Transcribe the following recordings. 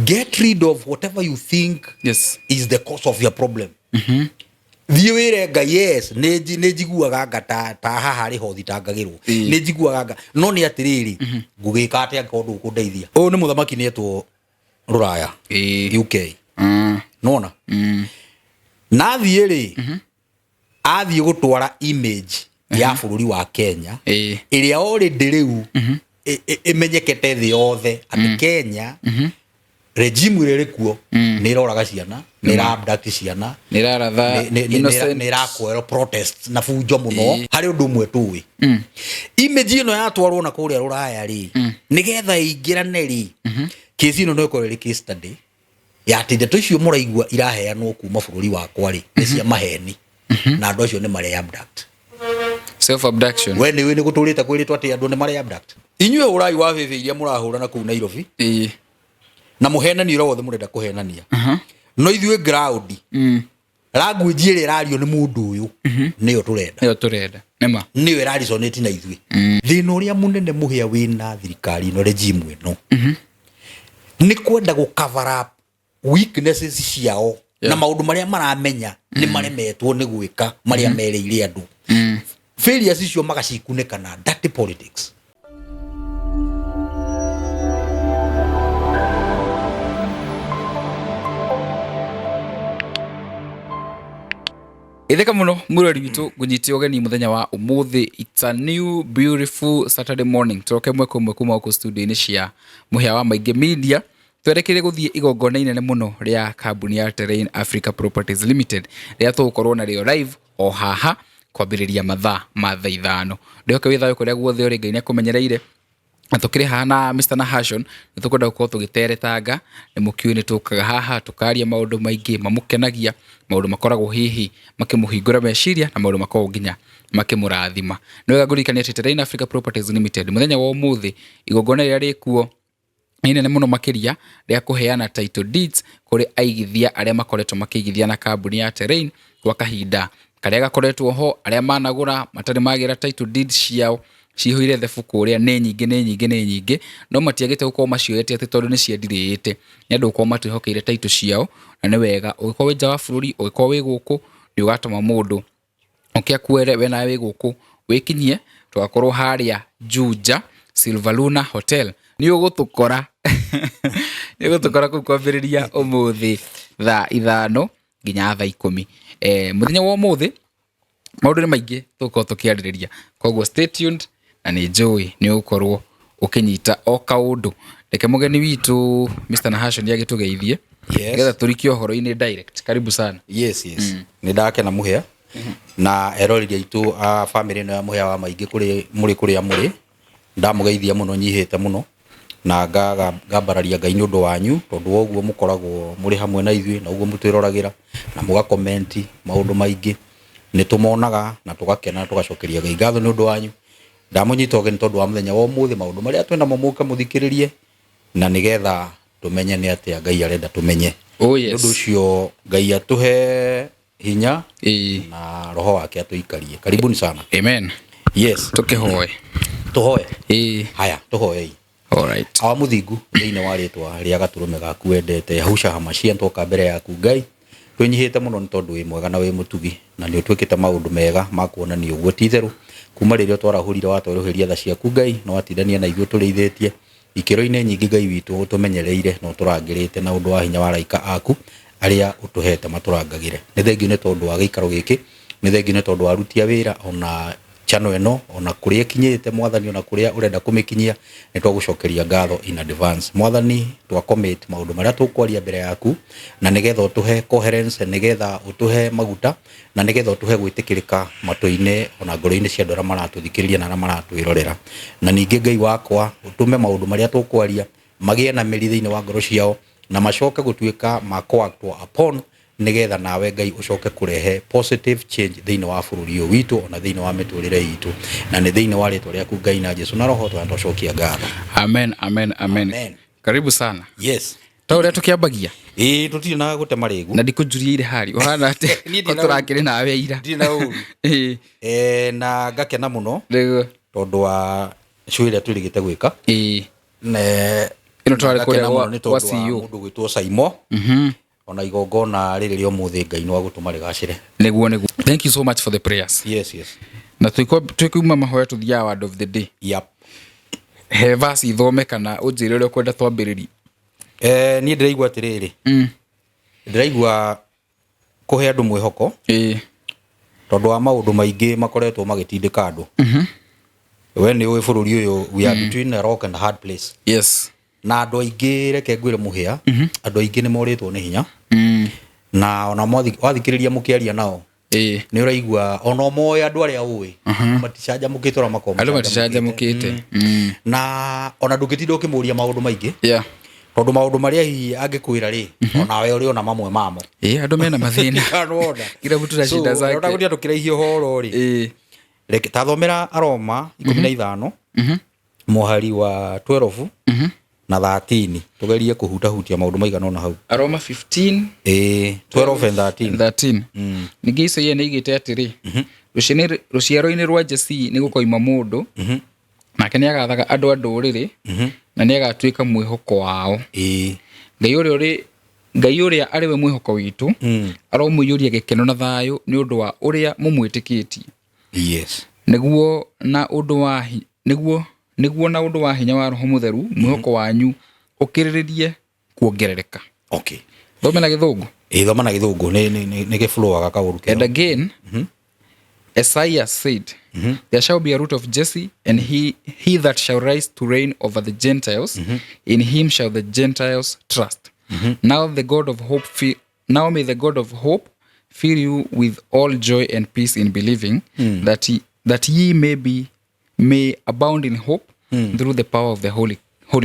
get rid of whatever you think is the cause of your problem. Thiĩ wĩre Ngai yes nĩ njiguaga anga ta haha rĩ ho thitangagĩrwo nĩ njiguaga anga no nĩ atĩrĩrĩ ngũgĩka atĩa ngondũ kũndeithia. Ũyũ nĩ mũthamaki nĩ etwo Rũraya UK nona na thiĩ rĩ athiĩ gũtwara image ya bũrũri wa Kenya ĩrĩa already rĩu ĩmenyekete thĩ yothe atĩ Kenya regime ĩrĩ kuo nĩ ĩroraga ciana nĩ ĩra-abduct ciana nĩ ĩrakoerwo protest na fujo mũno harĩ ũndũ ũmwe tũĩ image ĩno yatwarwo na kũrĩa Rũraya rĩ nĩgetha ĩingĩrane rĩ kesi ĩno no ĩkorwo ĩrĩ case study ya atĩ ndeto icio mũraigua iraheanwo kuma bũrũri wakwa rĩ nĩ cia maheni na andũ acio nĩ marĩ-abduct self abduction. We nĩ gũtũrĩte kwĩrĩtwo atĩ andũ nĩ marĩ-abduct. Inyuĩ ũrai wa bĩbĩ iria mũrahũrana kũu Nairobi na mũhenani wothe mũrenda kũhenania no ithuĩ ground language ĩrĩa ĩrario nĩ mũndũ ũyũ nĩyo tũrenda nĩyo ĩra-resonate na ithuĩ. Thĩna ũrĩa mũnene mũhĩa wĩna thirikari ĩno regime ĩno nĩ kwenda gũ-cover up weaknesses ciao na maũndũ marĩa maramenya nĩ maremetwo nĩ gwĩka marĩa mereire andũ. Failures icio magacikunĩka na dirty politics. Itheka muno murori witu gunyiti ogeni muthenya wa umuthi. It's a new beautiful Saturday morning. Turoke kumwe kuma ku studio ni cia Muhia wa Maingĩ Media. Twerekere guthie igongona inene muno ria kambuni ya Terrain Africa Properties Limited ria tugukorwo na rio live o haha kwambiriria mathaa ma thaa ithano. Ndoke withayo kuria guothe uri Ngai ni akumenyereire atukire haha na Mr. Nahashon nitukwenda gukorwo tugiteretanga ni mukiu ni tukaga haha tukaria maundu maingi mamukenagia maundu makoragwo hihi makimuhingura meciria na maundu makoragwo nginya makimurathima. Niwega ngurikania ati Terrain Africa Properties Limited muthenya wa umuthi igongona ria rikuo inene muno makiria ria kuheana title deeds kuri aigithia aria makoretwo makigithia na kambuni ya Terrain kwa kahinda karia gakoretwo ho aria managura matari magira title deeds ciao cihoire thebuku uria nĩ nyingĩ no matiagite gukorwo macioete ati tondu ni ciendirĩte ni andu gukorwo matihokeire title ciao na ni wega ugikorwo wĩ nja wa bũrũri ugikorwo wĩ gũkũ ni ugatuma mundu ukiakuere we nawe wĩ gũkũ wikinyie tugakorwo haria Juja Silver Luna Hotel ni ugutukora kuu kwambĩrĩria umuthi thaa ithano nginya thaa 10 muthenya wa umuthi maundu ni maingĩ tukorwo tukiarĩrĩria koguo stay tuned na ni njui ni ukorwo ukinyita o kaundu. Reke mugeni witu Mr. Nahashon agitugeithie getha turikio horo-ini direct. Karibu sana. Yes ni ndakena Muhia na eroriria itu a family ino ya Muhia wa Maingĩ kuria muri ndamugeithia muno nyihite muno na ngambararia Ngai nĩ ũndũ wanyu tondu woguo mukoragwo muri hamwe na ithuĩ na uguo mutwĩroragira na muga comment maundu maingĩ ni tumonaga na tugakena tugacokeria Ngai ngatho nĩ ũndũ wanyu. Ndamunyita ogeni tondu wa muthenya wa umuthi maundu maria twenda muka muthikiririe na nigetha tumenye ni atia Ngai arenda tumenye. Ndu ucio Ngai atuhe hinya na roho wake atuikarie. Karibuni sana. Amen. Yes. Tukihoe haya tuhoe. Alright. Awa muthingu thiine wa ritwa ria gaturume gaku wendete hauca hamashia ntoka mbere yaku Ngai twinyihite muno ni tondu wi mwega na wi mutugi na ni utwikite maundu mega ma kuonania uguo titheru kuma riria twarahurire watweruhiria tha ciaku Ngai no atindania na ithuĩ tũrĩithĩtie ikĩro-inĩ nyingĩ Ngai witũ ũtũmenyereire na ũtũrangĩrĩte na ũndũ wa hinya wa araika aku arĩa ũtũhete matũrangagĩre. Nĩ thengiũ nĩ tondũ wa gĩikaro gĩkĩ, nĩ thengiũ nĩ tondũ wa aruti a wĩra ona channel eno ona kuria ikinyite Mwathani ona kuria urenda kumikinyia ni twagucokeria ngatho in advance Mwathani twa commit maundu maria tukwaria mbere yaku na nigetha utuhe coherence nigetha utuhe maguta na nigetha utuhe gwitikirika matu-ine ona ngoro-ine cia andũ arĩa maratuthikiriria na arĩa maratwirorera na ningi Ngai wakwa utume maundu maria tukwaria magie na mĩri thĩinĩ wa ngoro ciao na macoke gutuika ma coact upon nigetha nawe Ngai ucoke kurehe positive change thĩinĩ wa bũrũri ũyũ witũ ona thĩinĩ wa mĩtũrĩre itũ na nĩ thĩinĩ wa rĩtwa rĩaku Ngai na Jesũ na roho twacokia ngatho. Amen. Karibu sana. Yes. Ta ũrĩa tukiambagia tutirĩ na gũte marĩgu na ndikũnjurie ire hari ũhana atĩ tũrakĩrĩ nawe ira ndirĩ na ũru na ngakena mũno rĩu tondũ wa show ĩrĩa tũrĩgĩte gwĩka ino twari kuria wa CEO mundu gwitwo Saimo ona igongona riri rio muthi Ngai no agutuma rigacire niguo. Thank you so much for the prayers. Yes na twikuma mahoya tuthia word of the day. Yep. He verse ithome kana unjire uri kwenda twambiririe. Ni ndiraigua atiriri ndiraigua kuhe andu mwihoko tondu wa maundu maingi makoretwo magitindika andu. We ni uwi bururi uyu we are between a rock and a hard place. Yes. Na andu aingi reke ngwire muhia andu aingi ni moritwo ni hinya na ona wathikiriria mukiaria nao ni uraigua ona moya andu aria uwi maticanja mukite ora makoma andu maticanja mukite na ona ndukitindo kimuria maundu maingi tondu maundu maria hi angikwira ri ona we uri ona mamwe mamo andu mena mathina kila mtu na shida zake ndo gutia tukiraihie horo ri reke tathomera Aroma 15 muhari wa 12 na 13 tugerie kuhutahutia maundu maigana ona hau. Aroma 15 12 and 13 ningi icio ni igite atiri ruciaro-ini rwa Jesse ni gukoima mundu nake ni agathaga andu a nduriri na ni agatuika mwihoko wao. Ngai uria ari we mwihoko witu aromuyuria gikeno na thayu ni undu wa uria mumwitikitie. Yes. Niguo na undu wa hinya wa Roho Mutheru mwihoko wanyu ukiriririe kuongerereka. Okay. Thome na githungu. Thoma na githungu ni giflow aga kauru kero. And again Isaiah said there shall be a root of Jesse and he that shall rise to reign over the Gentiles in him shall the Gentiles trust. Now may the God of hope fill you with all joy and peace in believing that ye may abound in hope through the power of the Holy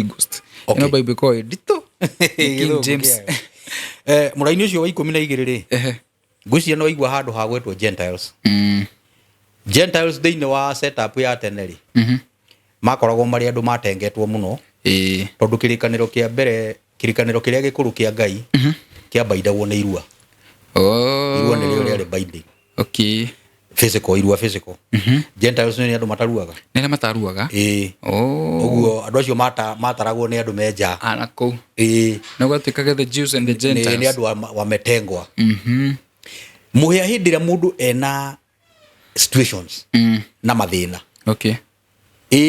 Ghost. Okay. Bible ko dito King James. Muraini ucio wa 12 ri ngucia no igua handu ha gwetwo Gentiles. Gentiles deine wa setup ya teneri makoragwo mari andu matengetwo muno tondu kirikaniro kia mbere kirikaniro kiria gikuru kia Ngai kia baidagwo ni irua. Irua ni rio ri binding. Okay. Physical irua physical. Gentiles ni andu mataruaga. Ni mataruaga. Uguo andu acio mataragwo ni andu menja. Anako. No gwatikage the Jews and the Gentiles. Ni andu wametengwa. Muhia hindira mundu ena situations na mathina. Okay.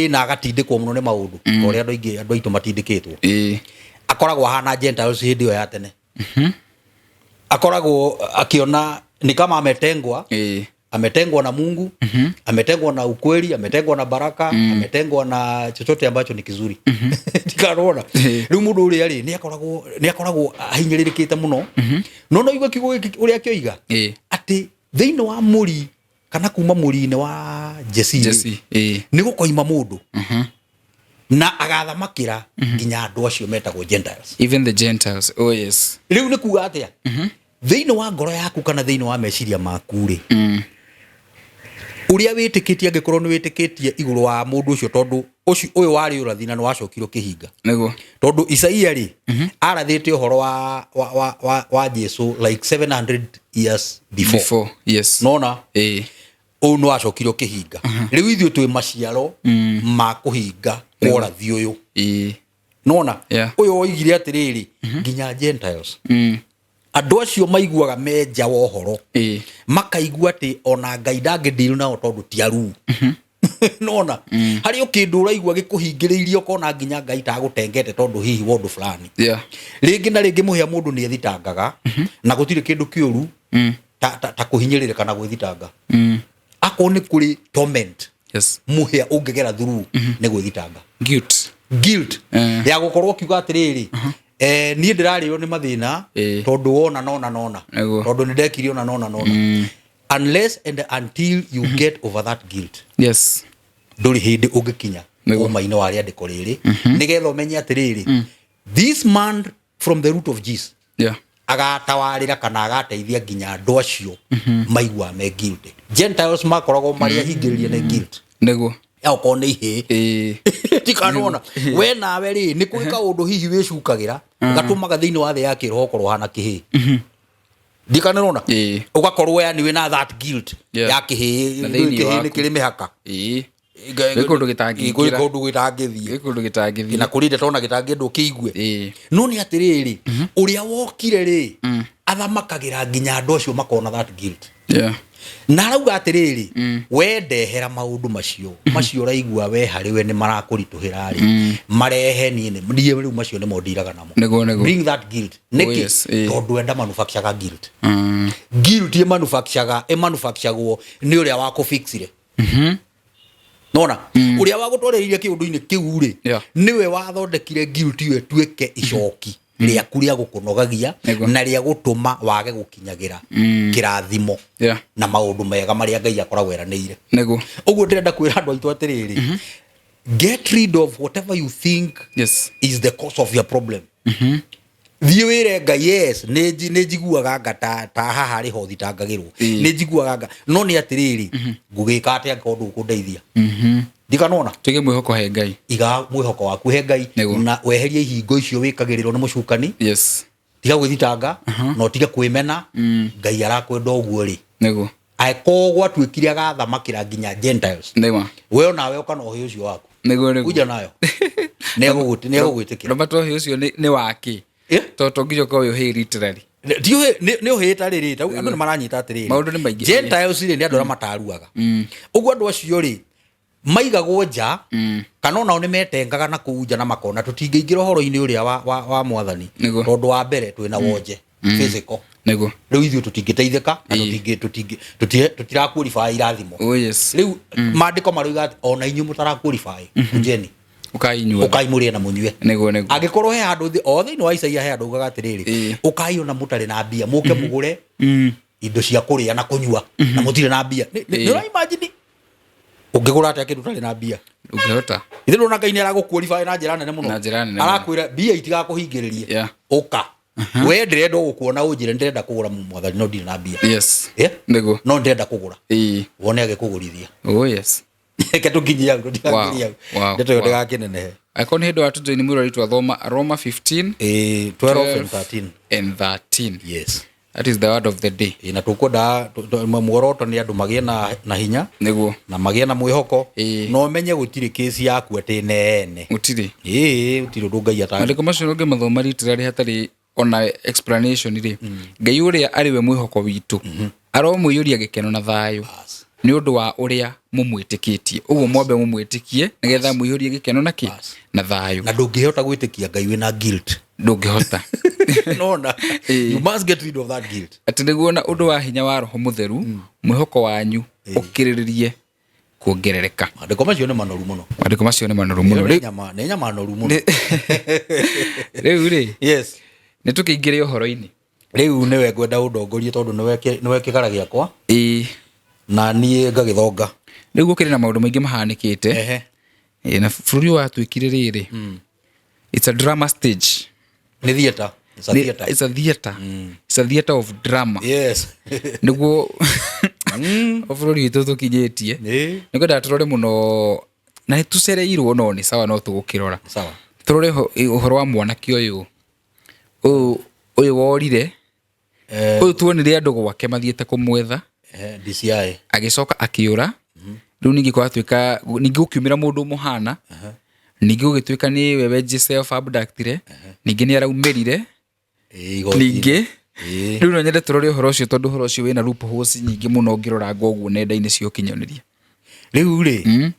Na agatindikwo muno ni maundu oria andu aitu matindikitwo. Akoragwo hana Gentiles hindi yo ya tene. Akoragwo akiona ni kama ametengwa. Ametengwa na Mungu, ametengwa na ukweli, ametengwa na baraka, ametengwa na chochote ambacho ni kizuri. Tikarona. Riu mundu uri ari ni akoragwo ahinyiririkite muno. No igwa kigo uri akioiga. Ati thiini wa muri kana kuma muri-ini wa Jesse. Ni gukoima mundu. Na agathamakira nginya andu acio metagwo Gentiles. Even the Gentiles. Oh yes. Riu ni kuga atia? Thiini wa ngoro yaku kana thiini wa meciria maku ri. Uria witikitie angikorwo ni witikitie iguru wa mundu ucio tondu uyu wari urathina no wacokirwo kihinga. Nego. Tondu Isaia ri arathite uhoro wa Jesu like 700 years before. Yes. Nona? No wacokirwo kihinga. Riu ithuĩ twi maciaro ma kuhinga ũrathi uyu. Nona? Uyu oigire atiriri nginya Gentiles. Andu acio maiguaga menja wa uhoro makaigua ati ona Ngai ndangidiru nao tondu ti aru. Nona hari ukindu uraigua gikuhingiriirio kona nginya Ngai tagutengete tondu hihi wondu fulani. Ringi na ringi muhia mundu ni ethitangaga na gutire kindu kiuru ta kuhinyiririka na gwithitanga. Ako ni kuri torment. Yes. Muhia ungegera through ni gwithitanga. Guilt ya gukorwo kiuga atiriri ni ndirario ni mathina tondu wona nona tondu ni ndekirio na nona unless and until you get over that guilt. Yes. Nduri hindi ungikinya umaine wa ria ndiko riri nigetha umenye atiriri this man from the root of Jesus agatawarira kana agateithia nginya andu acio maigua me guilty. Gentiles makoragwo maria hingiririe ni guilt nego ya ukone ihe tikanona we nawe ri ni kwika undu hihi wicukagira gatumaga thiini wa thi yake roho korwo hana kihi dikanona ugakorwo yani we na that guilt ya kihi ni kiri mihaka Gwĩ kũndũ gĩtangĩingĩra. Gwĩ kũndũ gĩtangĩthiĩ. Gwĩ kũndũ gĩtangĩthiĩ. Na kũrĩ ndeto na gĩtangĩendwo kĩigue. No nĩ atĩrĩrĩ, ũrĩa wokire rĩ, athamakagĩra nginya andũ acio makona that guilt. Na arauga atĩrĩrĩ, we ndehera maũndũ macio ũraigua we harĩ we nĩ marakũritũhĩra rĩ, marehe niĩ rĩu macio nĩmo ndiraga namo. Bring that guilt. Nĩkĩ? Tondũ enda manufacture guilt. Guilt ĩmanufacturagwo nĩ ũrĩa wakũfixire. Nona, ũrĩa wagũtwarĩrĩire kĩũndũ-inĩ kĩu rĩ, nĩwe wathondekire guilt ĩyo ĩtuĩke icoki rĩaku rĩa gũkũnogagia na rĩa gũtũma wage gũkinyagĩra kĩrathimo na maũndũ mega marĩa Ngai akoragwo eranĩire. Ũguo ndĩrenda kwĩra andũ aitũ atĩrĩrĩ, get rid of whatever you think is the cause of your problem. Thiĩ wĩre Ngai, yes, nĩ njiguaga nga ta haha rĩ ho thitangagĩrwo, nĩ njiguaga nga, no nĩ atĩrĩrĩ, ngũgĩka atĩa ngondũ gũkũndeithia. Ndikanona tuge mwĩhoko he Ngai, iga mwĩhoko waku he Ngai na weherie ihingo icio wĩkagĩrĩrwo nĩ mũcukani. Tiga gwĩthitanga no tiga kwĩmena. Ngai arakwenda ũguo rĩ, aĩkorwo gwatuĩkire agathamakĩra nginya Gentiles, we nawe ũkana ũhĩ ũcio waku uja nayo nĩegũgwĩtĩkĩra. No matohĩ ũcio nĩ wake toto nginya ko yo he literally nĩ ũhĩta rĩrĩ ta andũ nĩ maranyita atĩrĩrĩ, maũndũ nĩ maingĩ. Gentiles rĩ nĩ andũ arĩa mataruaga. Ũguo andũ acio rĩ maigagwo nja kana onao nĩ metengaga na kũu nja na makona tũtingĩingĩra ũhoro-inĩ ũrĩa wa Mwathani tondũ wa mbere twĩna wonje physical. Rĩu ithuĩ tũtingĩteithĩka na tũtiraqualify irathimo. Rĩu maandĩko marauga ona inyuĩ mũtaraqualify njeni ukai mũrĩe na mũnyue. Angĩkorwo he handũ thĩinĩ wa Isaia he handũ ugaga atĩrĩrĩ, ukai ona mũtarĩ na mbia mũke mũgũre indo cia kũrĩa na kũnyua na mũtirĩ na mbia. Nĩ ũra imagine ũngĩgũra atĩa kĩndũ ũtarĩ na mbia? Ũngĩhota. Ithe ndona Ngai nĩ aragũqualify na njĩra nene mũno. Arakwĩra mbia itigakũhingĩrĩrie. Ũka we ndĩrenda gũkuona ũnjĩre ndĩrenda kũgũra Mwathani no ndirĩ na mbia. No ndĩrenda kũgũra wone agĩkũgũrithia. Reke tũkinyie hau tũtigakinyie hau ndeto yo ndĩgakinenehe. Akoni hĩndĩ wa tũnjĩni mũrũ ritwa thoma Roma 15 12 and 13. Yes, that is the word of the day. Na tukwenda muoroto nĩ andũ magĩe na hinya na magĩe na mwĩhoko no menye gũtirĩ kesi yaku atĩ nene gũtirĩ gũtirĩ ũndũ Ngai atari. Andĩko macio ũngĩ mathoma literally hatarĩ ona explanation rĩ, Ngai ũrĩa arĩ we mwĩhoko witũ aromũiyũria gĩkeno na thayũ nĩ ũndũ wa ũrĩa mũmwĩtĩkĩtie. Ũguo mwambe mũmwĩtĩkie nĩgetha mũiyũrie gĩkeno na thayũ. Na ndũngĩhota gwĩtĩkia Ngai wĩna guilt. Ndũngĩhota. Nona you must get rid of that guilt. Atĩ nĩguo na ũndũ wa hinya wa Roho Mũtheru mwĩhoko wanyu ũkirĩrĩrie kuongerereka. Andĩko macio nĩ manoru mũno. Andĩko macio nĩ manoru mũno. Nĩ nyama noru mũno. Rĩu rĩ, yes, nĩ tũkĩingĩre ũhoro-inĩ. Rĩu nĩwe ngwenda ũndongorie tondũ nĩwe kĩgara gĩakwa. Na niĩ ngagĩthonga. Rĩu gũkĩrĩ na maũndũ maingĩ mahanĩkĩte na bũrũri wa twĩkire rĩrĩ, it's a drama stage. Nĩ theater. It's a theater. It's a theater of drama. Yes. Nĩguo bũrũri witũ tũkinyĩtie nĩngwenda tũrore mũno na tũcereirwo no nĩ sawa no tũgũkĩrora tũrore ũhoro wa mwanake ũyũ worire ũyũ tuonire andũ gwake mathiĩte kũmwetha DCI agĩcoka akĩũra. Rĩu ningĩ gwatuĩka ningĩ gũkiumĩra mũndũ mũhana ningĩ gũgĩtuĩka nĩ wewe self abductire ningĩ nĩ araumĩrire ningĩ. Rĩu no nyende tũrore ũhoro ũcio tondũ ũhoro ũcio wĩna loopholes nyingĩ mũno ũngĩrora ũguo nenda-inĩ cia ũkinyanĩria. Rĩu rĩ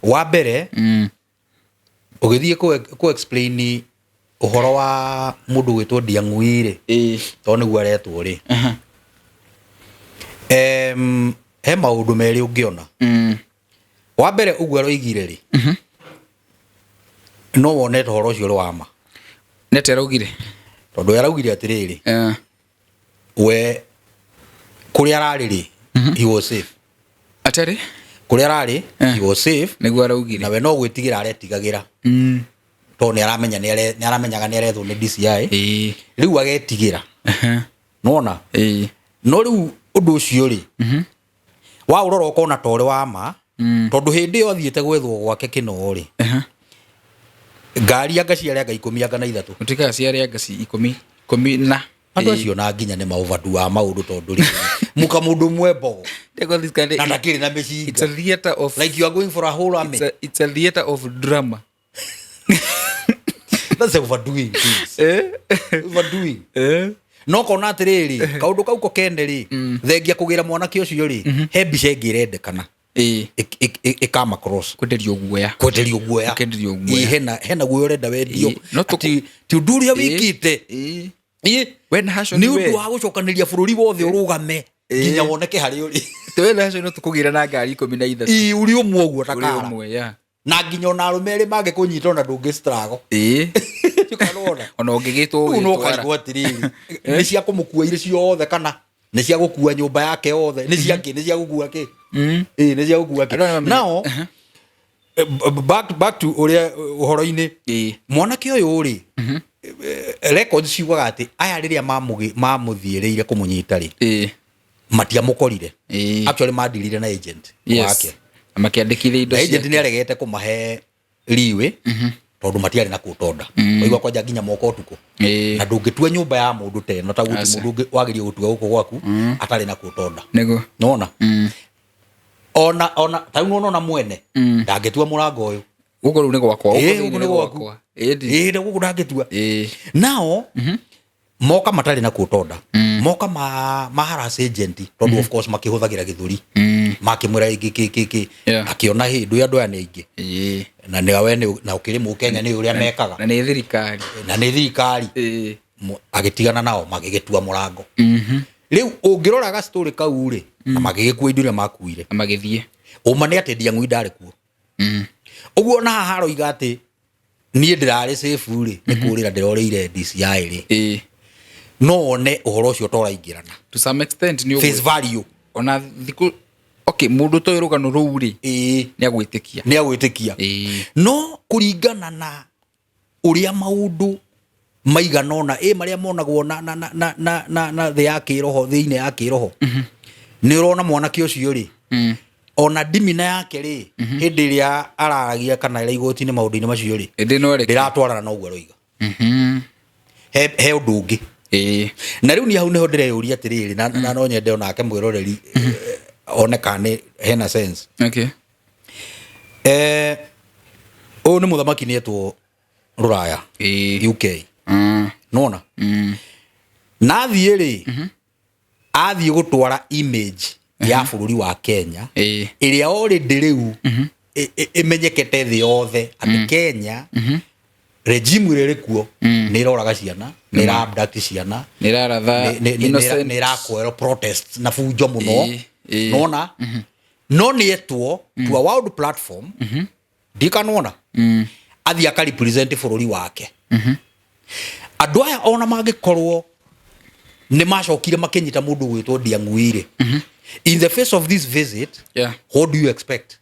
wa mbere ũgĩthiĩ kũ explain ũhoro wa mũndũ gwĩtwo Ndiang'ui rĩ tondũ nĩguo aretwo rĩ, he maũndũ merĩ ũngĩona. Wa mbere ũguo aroigire rĩ no wone ũhoro ũcio wa ma. Nete araugire tondũ araugire atĩrĩrĩ we kũrĩa ararĩ rĩ he was safe. Atĩrĩ kũrĩa ararĩ he was safe nĩguo araugire na we no gwĩtigĩra aretigagĩra tondũ nĩaramenyaga nĩarethwo nĩ DCI rĩu agetigĩra. Nona no rĩu ũndũ ũcio rĩ wa ũrora ũkona ta ũrĩ wa ma tondũ hĩndĩ ĩyo athiĩte gwethwo gwake kĩno rĩ ngari anga ciarĩ anga 13 ũtikaga ciarĩ anga 10 na andũ acio na nginya nĩ maũvadu wa maũndũ tondũ rĩ muka mũndũ mwe mbogo Because this kind na of, ndakiri na it's a mecinga theater of, like you are going for a whole army. it's a theater of drama. That's overdoing things. Overdoing. No kona atiriri kaundu kau ko kende ri thengia kugira mwanake ucio ri he mbica ingi irendekana ikama cross Kwenderio guoya. kwenderio guoya Kwenderio guoya. hena guoya urenda wendio No ti unduria wikite When hasho ni undu wa gucokaniria bururi wothe urugame nginya woneke hari uri When hasho no tukugira na ngari 13. uri umwe uguo Uri takara umwe, yeah. na nginya ona arume ri mage kunyita ona ndungi strago tukanona Ona ungigitwo uno kaigwa atiriri ni cia kumukua ire ciothe kana ni cia gukua nyumba yake yothe ni cia ki ni cia gukua ki ni cia gukua ki now back to uria uhoro-ini mwanake uyu ri records ciugaga ati aya riria mamuthiiriire kumunyita ri matiamukorire actually madilire na agent wake makiandikire indo agent ni aregete kumahe liwe tondu matiari na kutonda oigwa kwanja nginya moko tuko na ndungitua nyumba ya mundu teno ta guti mundu wagirie gutua guko gwaku atari na kutonda nego nona ona ta uno mwene ndangitua murango uyu guko ru nego wakwa guko nego wakwa ndo guko ndangitua now moka matari na kutonda moka ma harass agent tondu of course makihuthagira githuri makimwira iki akiona hindu andu aya ni ingi na ni awe na ukiri mu Kenya ni uria mekaga na ni thirikari agitigana nao magigitua murango riu ungirora ga story kau ri na magigikua indu iria makuire na magithie uma ni atendia ngui ndari kuo uguo na haro iga ati ni ndirari safe ri ni kurira ndirorire DCI ri no one uhoro ucio toraingirana to some extent ni face value ona thiku okay mundu to irugano ruu ri ni agwitikia no kuringana na uria maundu maiganona maria monagwo na the yake roho thiine yake roho ni urona mwanake ucio ri ona dimina yake ri hindi iria araragia kana ira igoti-ini maundu-ini macio ri ndiratwarana na uguo roiga he undu ungi na riu ni hau niho ndireyuria atiriri na no nyende onake mwiroreri one kana hena sense uyu ni muthamaki ni etwo Ruraya UK nona na thiiri athie gutwara image ya bururi wa Kenya iria already riu imenyekete thi yothe ati Kenya regime riri kuo ni iroraga ciana ni ra abduct ciana ni raratha innocent ni ra kwero protest na fujo muno nona no ni etwo to a world platform dikanona athia ka represent bururi wake andu aya ona magikorwo ni macokire makinyita mundu gwitwo Ndiang'uire in the face of this visit what do you expect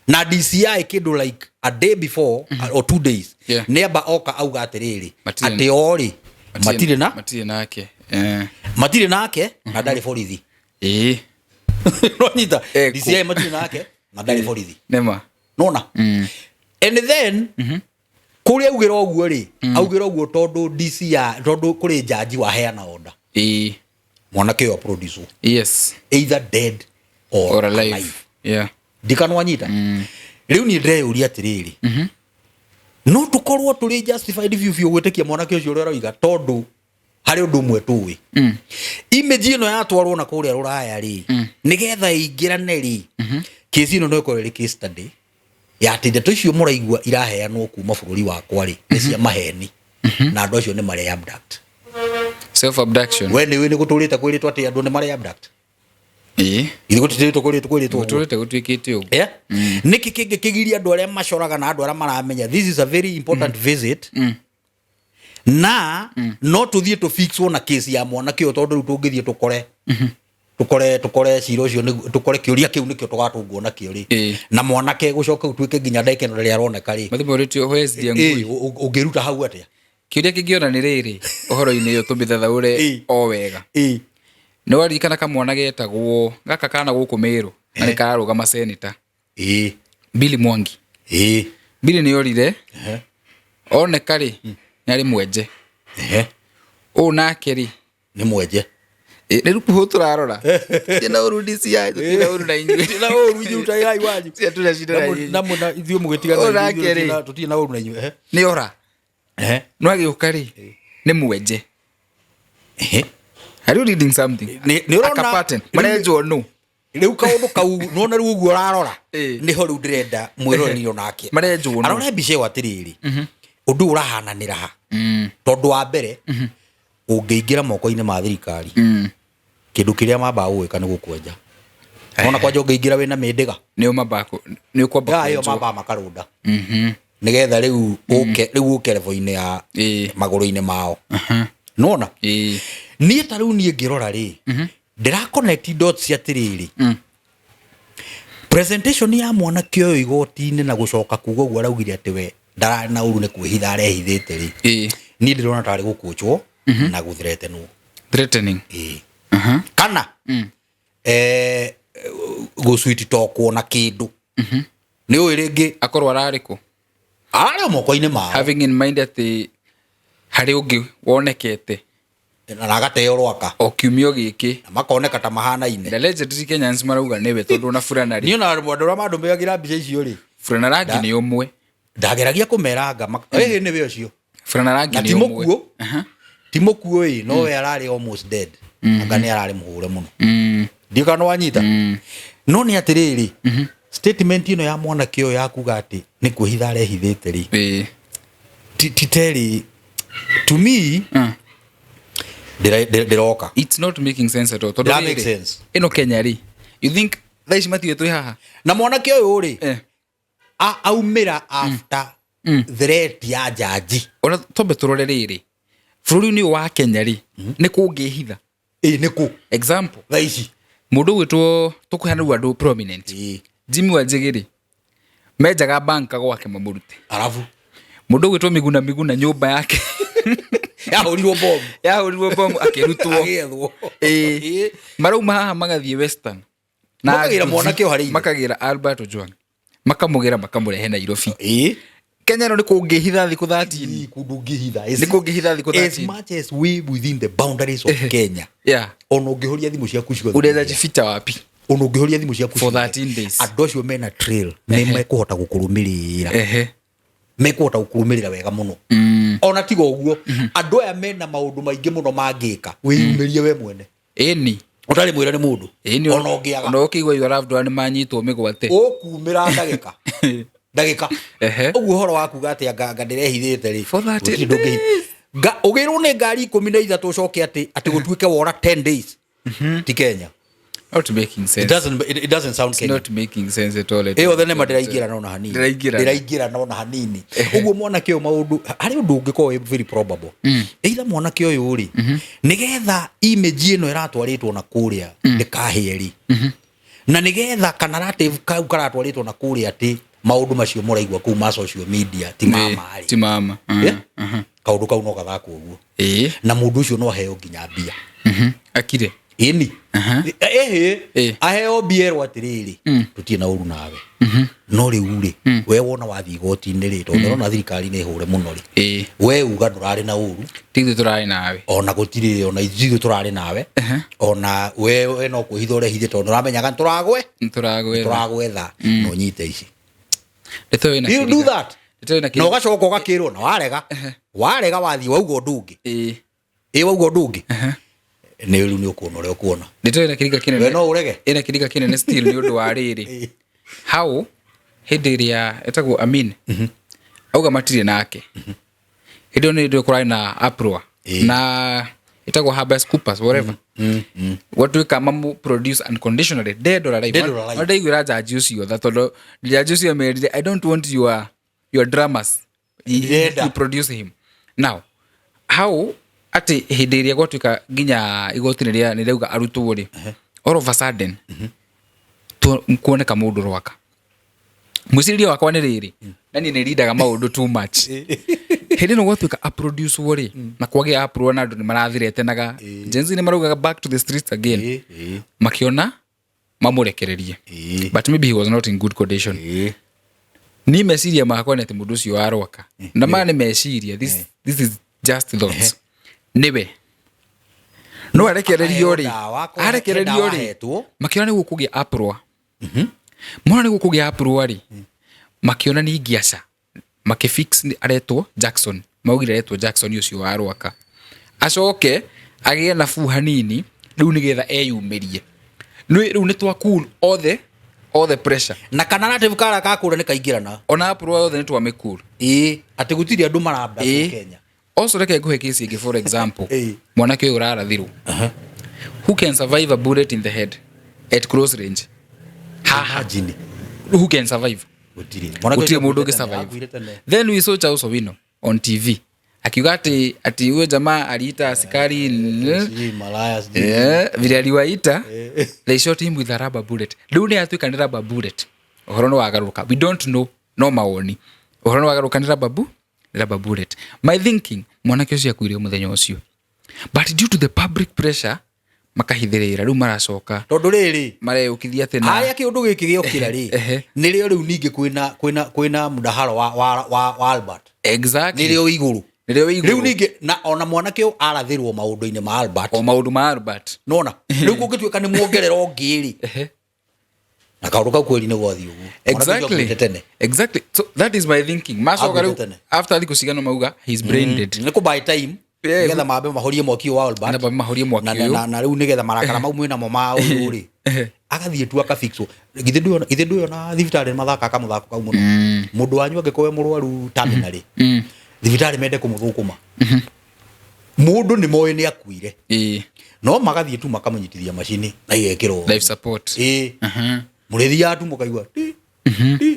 na DCI kindu like a day before or 2 days neba oka auga atiriri ati ori matire nake na ndari borithi no nyita DCI matire nake na ndari borithi nema nona and then kuri augira oguo ri augira oguo tondu DCI tondu kuri jaji wa heana order mwanake yo producer either dead or alive dikanwa nyita riu ni ndeyuria atiriri no tukorwo turi justified view gwitikia mwanake ucio uri roiga tondu hari undu mwe tuwi image ino yatwarwo na kuria Ruraya ri nigetha ingirane ri case ino no ikorwo ri case study ya tinde tucio muraigua iraheanwo kuma bururi wakwa ri ni cia maheni na andu acio ni mari abduct self abduction we ni guturite kwiritwo ati andu ni mari abduct ithu gutitwo gutwikite ugu niki kingi kigiria andu aria macoraga na andu aria maramenya this is a very important visit na no tuthie to fix ona case ya mwanake uyu tondu tungithie tukore ciro ucio tukore kiuria kiu nikio tugatungwo na kiuri na mwanake gucoka utwike nginya ndeke no ria aroneka ri mathiboretio hwezi Ndiang'ui ungiruta hau atia kiuria kingiona ni riri uhoro-ini uyu tumithathaure o wega ni waririkana kamwana getagwo gaka kana guku Meru na ni kararugama senator Billy Mwangi Billy ni orire oneka ri ni ari mwenje nake ri ni mwenje nä ruku hå tå rarora tina å ru tina å ru na inyuä na å ru inyuä tai wanyu cia tå racinda na må na ithuä må gä tigana tå tirä na å ru na inyuä nä ora no agä å ka rä nä mwenje. Are you reading something? Nä å rona marenjwo no rä u kaå ndå kau nona rä u å guo å rarora nä ho rä u ndä renda mwä roreri onake marenjwo no arore mbica ä yo atä rä rä å ndå å rahananä ra ha tondå wa mbere å ngä ingä ra moko-inä ma thirikari kä ndå kä rä a mambaga gå gä ka nä gå kwenja ona kwanja å ngä ingä ra wä na mä ndä ga nä å kwamba yo mambaga makarå nda nä getha rä u å ke revo-inä ya magå rå-inä mao nona niä ta rä u niä ngä rora rä ndä ra atä rä rä presentation ya mwanake å yå igoti-inä na gå coka kuga å guo araugire atä we ndararä na å ru nä kwä hitha arehithä te rä niä ndä rona tarä gå kå cwo na gå threatenwo kana gå sweet talkwo na kä ndå nä å ä rä ngä akorwo ararä kå ararä moko-inä mao having in mind atä harä å ngä wonekete na agateo rwaka o kiumio gä kä na makoneka ta mahana-inä the legendary Kenyans marauga nä we tondå na burana niä ona andå arä a mandå mä agä ra mbica icio rä burana rangi nä å mwe ndageragia kå meranga ä nä we å cio burana rangi na nä ti å må mwe kuo ti må kuo ä no we ararä almost dead anga nä ararä må hå re må no ndiä kana wanyita no nä atä rä rä statement ĩno ya mwanake ũyũ ya kuga atĩ nĩ kwĩhitha arehithĩte rĩ titerĩ to me ndĩroka it's not making sense at all that makes sense ĩno Kenya rĩ you think thaici matiwe twĩ haha na mwanake ũyũ rĩ aumĩra after threat ya jaji ona tombe tũrore rĩrĩ bũrũri-inĩ ũyũ wa Kenya rĩ nĩ kũngĩhitha nĩ kũ example thaici mũndũ gwĩtwo tũkũheana rĩu andũ prominent Jimmy Wanjigi rĩ menjaga banka gwake mamũrute arabu mũndũ gwĩtwo Miguna nyũmba yake yahũrirwo bomu akĩrutwo marauma haha magathiĩ Western na mwanake ũyũ harĩ makagĩra Albert Ojwang makamũgĩra makamũrehe Nairobi Kenya no nĩ kũngĩhitha thikũ 13 nĩ kũngĩhitha thikũ 13 as much as we within the boundaries of Kenya ona ũngĩhoria thimũ ciaku ciothe ũreza jificha wapi ona ũngĩhoria thimũ ciaku for 13 days andũ acio mena trail nĩ mekũhota gũkũrũmĩrĩra mekũhota gũkũrũmĩrĩra wega mũno ona tiga ũguo andũ aya mena maũndũ maingĩ mũno mangĩka wĩyumĩrie we mwene ĩni ũtarĩ mwĩra nĩ mũndũ ona ũngĩaga ona ũkĩigua your loved one manyitwo mĩgwate ũkumĩra ndagĩka ũguo ũhoro wa kuga atĩ anga ndĩrehithĩte rĩ ũgĩrwo nĩ ngari 13 ũcoke atĩ gũtuĩke wora 10 days ti Kenya. Not making sense. It doesn't sound It's not making sense at all. Othe nä ndĩraingĩra nona hanini ndĩraingĩra nona hanini ũguo mwanake ũyũ maũndũ harĩ ũndũ ũngĩkorwo very probable either mwanake ũyũ rĩ nĩgetha image ĩno ĩratwarĩtwo na kũrĩa ndĩkahĩe rĩ na nĩgetha kana narrative kau karatwarĩtwo na kũrĩa atĩ maũndũ macio mũraigua kũu ma social media ti mama kaũndũ kau no gathakwo ũguo na mũndũ ũcio no aheo nginya mbia akire ini aheo mbia erwo atĩrĩrĩ tũtirĩ na ũru nawe no rĩu rĩ we wona wathiĩ igoti-inĩ rĩ tondũ ũrona thirikari nĩ hũre mũno rĩ we uga ndũrarĩ na ũru tithuĩ tũrarĩ nawe ona gũtirĩ ona ithuĩ tũrarĩ nawe ona we no kwĩhitha ũrehithĩte tondũ ũramenyaga tũragwetha no nyite ici you do that na ũgacoka ũgakĩrwo na warega wathiĩ wauga ũndũ ũngĩ wauga ũndũ ũngĩ nä rä u nä å kuona å rä a å kuona nä tå ä na kä riga kä nene no å rege ä na kä riga kä nene still nä å ndå wa rä rä hau hä ndä ä rä a etagwo Amin auga matirä nake hä ndä ä yo nä ndä kå rarä na Aprua na etagwo Habeas Corpus whatever gwatuä ka mamu produce unconditionally dead or alive no ndaiguä ra jaji å cio tha tondå jaji å cio merire I don't want your dramas you produce him now how ati hĩndĩ ĩrĩa gwatuĩka nginya igoti nĩ rĩauga arutwo rĩ all of a sudden kuoneka mũndũ rwaka mwĩcirĩrie wakwa nĩ rĩrĩ na niĩ nĩ rindaga maũndũ too much hĩndĩ ĩno gwatuĩka aprodiucwo rĩ na kwagĩa apro na andũ nĩ marathiretenaga Gen Z nĩ maraugaga back to the streets again makĩona mamũrekererie but maybe he was not in good condition ni meciria makwa nĩ atĩ mũndũ ũcio warwaka na ma nĩ meciria this is just thoughts niwe no arekererio ri arekererio ri makiona ni gukugia aprwa mwana ni gukugia aprwa ri makiona ni ngiaca makifix aretwo Jackson maugire aretwo Jackson ucio wa Rwaka acoke agie na fu hanini riu ni getha eyumirie riu ni twa cool all the pressure na kana narrative kara kakura ni kaingirana ona aprwa othe ni twa me cool ati gutiri andu maramba Kenya also reke nguhe kesi ingi for example mwanake uyu urarathiru who can survive a bullet in the head at close range jini who can survive gutiri mundu ungi survive then we saw Charles Owino on TV akiuga ati huyo jamaa aliita askari vile aliwaita they shot him with a rubber bullet riu ni atuika ni rubber bullet uhoro no wagaruka we don't know no mawoni uhoro no wagaruka ni rubber bullet my thinking mwanake ucio akuire muthenya ucio but due to the public pressure makahithirira riu maracoka tondu riri mareukithia tena aria kiundu giki giokira ri ni rio riu ningi kwina mudaharo wa Albert exactly ni rio iguru riu ningi na ona mwanake u arathirwo maundu-ini ma Albert o maundu ma Albert nona riu kungituika ni muongerera ongiri na kaundu kau kweli ni gwathi ugu exactly so that is my thinking macoka riu after thiku cigano mauga he's brain dead ni ku buy time nigetha mambe mahorie mwaki wa Albert na mahorie mwaki na riu nigetha marakara mau mwina mo ma uyu ri agathie tu akafixwo githe ndu na thibitari mathaka kamuthako kau muno mundu wanyu angikowe murwaru terminal thibitari mende kumuthukuma mundu ni moyo ni akuire no magathie tu makamunyitithia machine na igekirwo life support murithia tu mukaigwa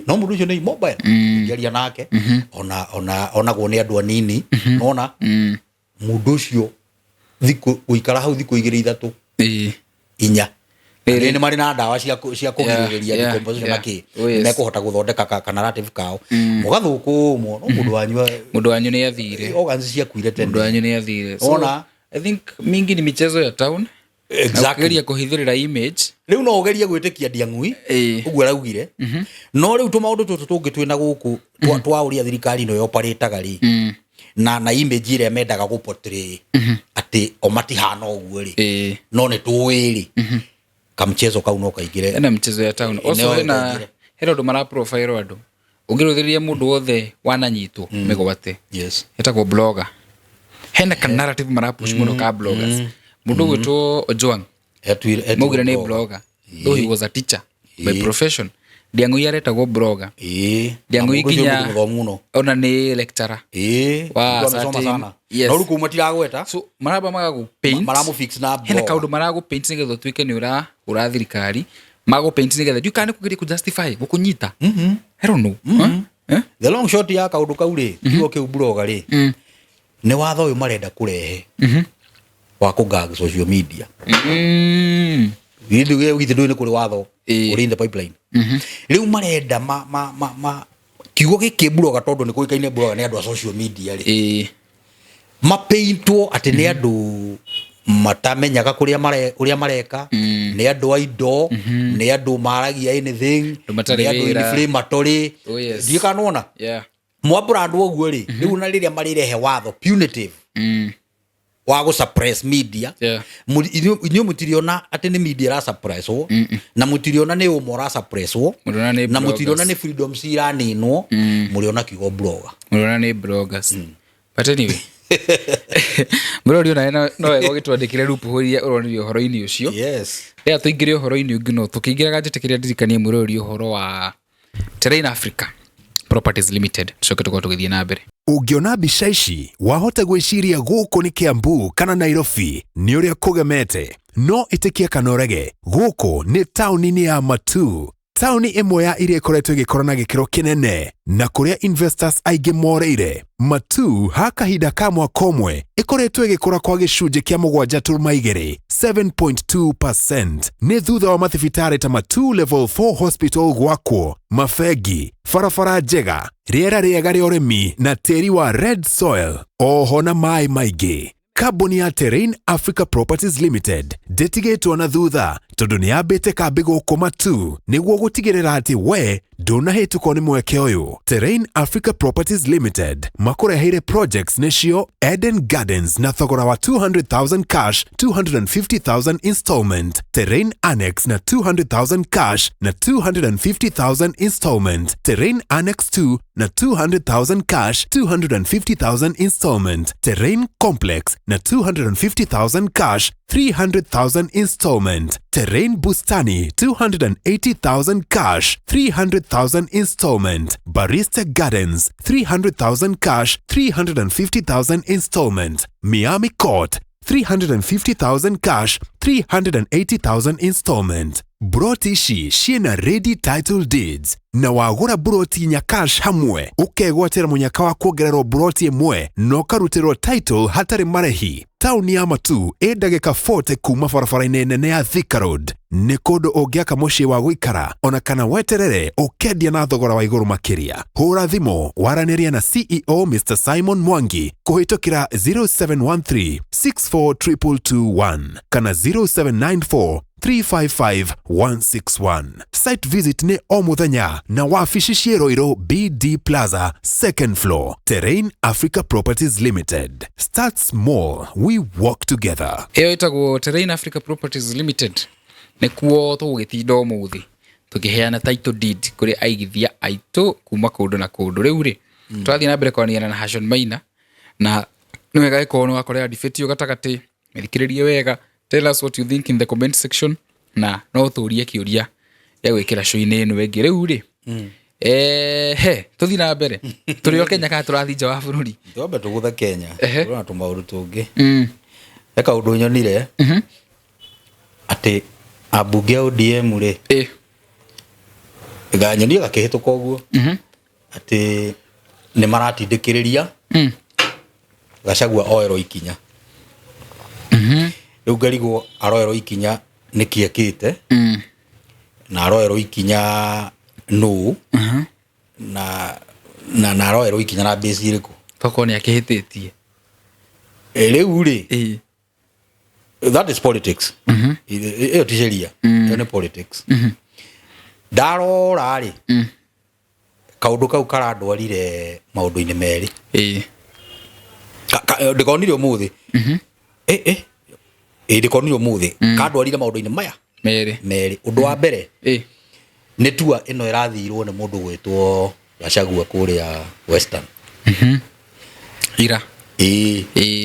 no mundu ucio ni mobile ngeria nake ona go ni andu anini nona mundu ucio thiku uikara hau thiku 2-3 inya ni mari na ndawa cia kugiriria decomposition naki ne kuhota guthondeka ka narrative kao mugathukumwo no mundu wanyu ni athire organs cia kuire tene mundu wanyu ni athire ona I think mingi ni michezo ya town exactly kuhithirira image riu no ugeria gwitikia Ndiang'ui uguo raugire no riu tumaundu tutu tungi twina guku twauria thirikari no yoparitaga ri na image ire mendaga guportray ati o matihana uguo ri no ni tuwiri kamchezo kau no kaigire na mchezo ya town also hena ndo mara profile andu ungiruthiria mundu wothe wananyitwo megwate yes etagwo blogger hena ka narrative mara push muno ka bloggers mundu gwitwo Ojwang mugira ni blogger though he was a teacher by profession Ndiang'ui aretagwo blogger Ndiang'ui kinya ona ni lecturer anasoma sana no ruku matiragweta so maraba magagu paint maramu fix na blogger hena kaundu maragu paint nigetho twike ni ura thirikari mago paint nigetha you can kugeria ku justify gukunyita I don't know the long shot ya kaundu kau ri kigo kiu blogger ri ni watho uyu marenda kurehe wa kugag social media githu ni kuri watho uri in the pipeline riu marenda kigo giki blogger tondu ni kuikaine blogger ni andu a social media ri mapeintwo ati ni andu matamenyaga kuria mareka ni andu aido ni andu maragia anything ni andu inflammatory ndikanona mwabrand woguo ri riu na riria marirehe watho punitive wa go suppress media inyo mutiriona ati ni media ra suppresswo na mutiriona ni umora suppresswo na mutiriona ni freedom sira ninwo muriona kigo blogger muriona ni bloggers but anyway muriona no wego gitwandikire rupuhuria uronirio horo-ini ucio yes ya tuingire horo-ini ungi no tukiingira gajetekeria ndirikanie muririo horo wa Terrain Africa Properties Limited tucoke tugithie na mbere ungiona mbica ici wahota gwiciria guku ni Kiambu kana Nairobi ni uria kugemete no itikia kanorege guku ni tauni-ini ya Matu tauni imwe ya iria ikoretwo igikorana gikiro kinene na kuria investors aingĩ moreire Matu ha kahinda ka mwaka ũmwe ikoretwo igikora kwa gĩcunjĩ kĩa 7.2 7.2% nĩ thutha wa mathibitarĩ ta Matu level 4 hospital gwakwo mafegi barabara njega rĩera rĩega rĩa ũrĩmi na tĩri wa red soil oho na maĩ maingĩ. Kambuni ya Terrain Africa Properties Limited detigĩtwo na thutha tondu ni ambite kambi gukuma tu niguo gutigirira ati we ndunahituko ni mweke uyu. Terrain Africa Properties Limited makureheire projects nicio Eden Gardens na thogora wa 200,000 cash, 250,000 installment. Terrain Annex na 200,000 cash na 250,000 installment. Terrain Annex 2 na 200,000 cash, 250,000 installment. Terrain Complex na 250,000 cash, 300,000 installment. Terrain Bustani 280,000 cash, 300,000 installment. Barista Gardens 300,000 cash, 350,000 installment. Miami Court 350,000 cash, 380,000 installment. Broti ciina ready title deeds na wagura broti nya cash hamwe ukegwatira munyaka wa kuongererwo broti imwe no karutirwo title hatari marehi. Tauni ya Matu ndagika 40 kuma barabara-inĩ nene ya Thika Road nĩ kũndũ ũngĩaka mũciĩ wa gũikara ona kana weterere ũkendia na thogora wa igũrũ makĩria. Hũra thimũ waranĩria na CEO Mr. Simon Mwangi kũhĩtũkĩra 0713 642221 kana 0794 355-161. Site visit ni o muthenya na wafici cie Roiro BD Plaza, second floor. Terrain Africa Properties Limited. Start small, we walk together. Eo itagwo Terrain Africa Properties Limited. Nikuo tũgĩtinda ũmũthĩ tũkĩheana title deed kũrĩ aigithia aitũ kuma kũndũ na kũndũ. Rĩu rĩ tũrathiĩ na mbere kwaraniana na Hashon Maina na nĩ wega ĩkorwo nĩ wakorera debate gatagatĩ, methikĩrĩrie wega. Tell us what you think in the comment section na no tũrie kĩũria ya gwĩkĩra show-inĩ ĩno ĩngĩ. Rĩu rĩ tũthiĩ na mbere tũrĩ o Kenya kana tũrathiĩ nja wa bũrũri? Twambe tũgũthe Kenya tũrona tũmaũndũ tũngĩ. Eka ũndũ nyonire atĩ ambunge a ODM rĩ ganyonie gakĩhĩtũka ũguo atĩ nĩ maratindĩkĩrĩria Gachagua oerwo ikinya. Rĩu ngarigwo aroerwo ikinya nĩkĩ ekĩte na aroerwo ikinya no na aroerwo ikinya na base ĩrĩkũ toko nĩ akĩhĩtĩtie. Rĩu rĩ that is politics. Ĩyo ti sheria, ĩyo nĩ politics. Ndarora rĩ kaũndũ kau karandwarire maũndũ-inĩ merĩ. Ndikonire ũmũthĩ ndikonire ũmũthĩ kandwarire maũndũ-inĩ maya merĩ. Ũndũ wa mbere nĩ tua ĩno ĩrathirwo nĩ mũndũ gwĩtwo Gachagua kũrĩa Western ira.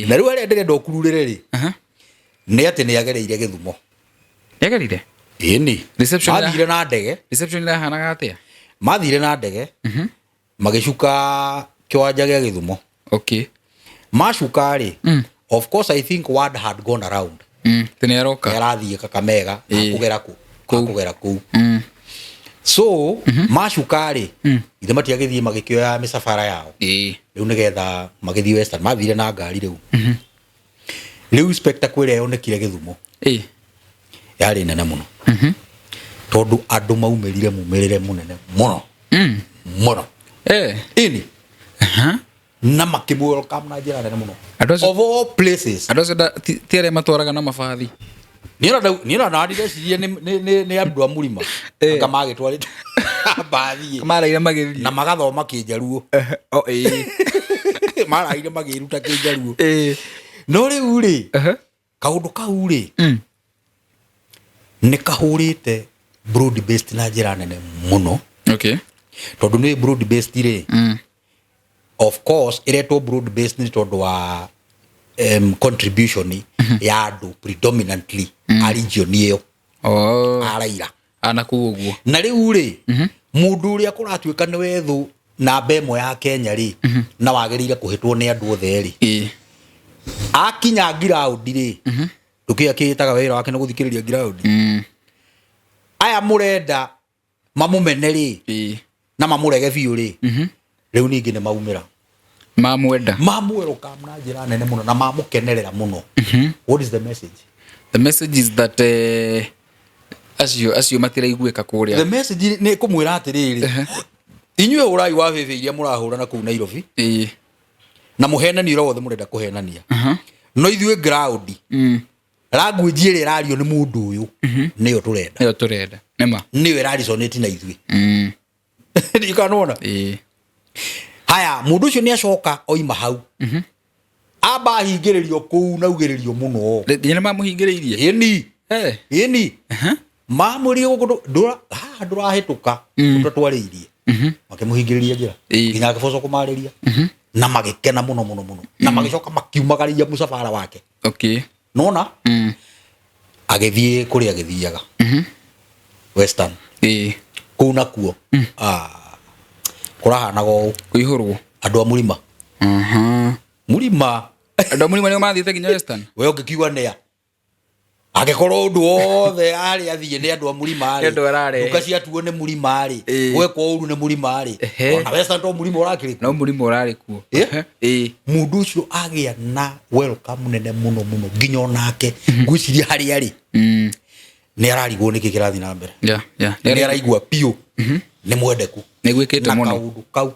Na rĩu arĩa ndĩrenda ũkururĩre rĩ nĩ atĩ nĩ agereire Gĩthumo. Nĩagerire? Ĩni mathire na ndege. Reception ĩrahanaga atĩa? Mathire na ndege magĩcuka kĩwanja gĩa Gĩthumo. Okay. Macuka rĩ of course I think word had gone around. Tene aroka. Yarathiĩ Kakamega akũgera kũu. So macuka rĩ ithe matiagĩthiĩ magĩkĩoya mĩsafara yao. Rĩu nĩgetha magĩthiĩ Western mathire na ngari rĩu. Rĩu spectacle ĩyo yonekire Gĩthumo yarĩ nene mũno tondũ andũ maumĩrire mũnene mũno ini na makĩmwelcome na njĩra nene mũno of all places. Andũ acio ti arĩa matwaraga na mabathi. Niona na ndireciria nĩ andũ a mũrima anga magĩtwarĩte bathi maraire magĩthiĩ na magathoma kĩnjaruo maraire magĩruta kĩnjaruo. No rĩu rĩ kaũndũ kau rĩ nĩ kahũrĩte broad based na njĩra nene mũno. Okay. Tondũ nĩ broad based rĩ of course iretwo broad based nĩ tondũ wa contribution ya andũ predominantly a region ĩyo araira anakuo ũguo. Na rĩu rĩ mũndũ ũrĩa kũratuĩka nĩ wethũ namba ĩmwe ya Kenya rĩ na wagĩrĩire kũhĩtwo nĩ andũ othe rĩ akinya ground rĩ ndũkĩakĩtaga wĩra wake nĩ gũthikĩrĩria ground. Aya mũrenda mamũmene rĩ na mamũrege biũ rĩ rĩu ningĩ nĩ maumĩra mamwelcome na njĩra nene mũno na mamũkenerera mũno. What is the message? The message is that acio matiraiguĩka kũrĩa. The message nĩ kũmwĩra atĩrĩrĩ inyuĩ ũrai wa bebe iria mũrahũra na kũu Nairobi na mũhenani wothe mũrenda kũhenania no ithuĩ ground language ile radio ni mundu uyu niyo turenda nema niyo resonate na ithui ndikanona haya mundu ucio ni acoka oima hau aba hingiririo kuu na ugiririo muno ndina mamuhingiriirie ini mamuri guko ndurahituka tutwariirie makimuhingiriria njira nginya akiboco kumariria na magikena muno na magicoka makiumagaria musafara wake nona agithie kuri agithiaga western kuna kuo kurahanaga u kuihurwo andu a murima murima andu a murima ni mathite nginya western we ungikiuga nea agikorwo undu wothe ari athie ni andu a murima ari duka cia tuo ni murima ari we kwa uru ni murima ari ona western to murima urakiri no murima urari kuo mundu ucio agia na welcome nene muno nginya onake ngwiciria hari ari ni ararigwo niki kirathi na mbere ni araigua pio ni mwendeku ni gwikite muno kaundu kau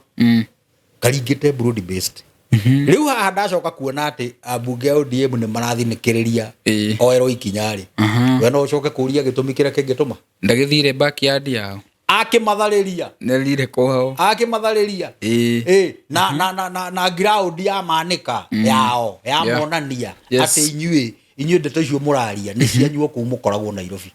karingite broad based riu haha ndacoka kuona ati abunge ODM ni marathinikiriria oero ikinyari we no ucoke kuria gitumikire kingituma ndagithire backyard yao akimathariria nelire kohao akimathariria na ground ya manika yao ya monania ati inyue ndeto icio muraria ni cianyuo ku mukoragwo Nairobi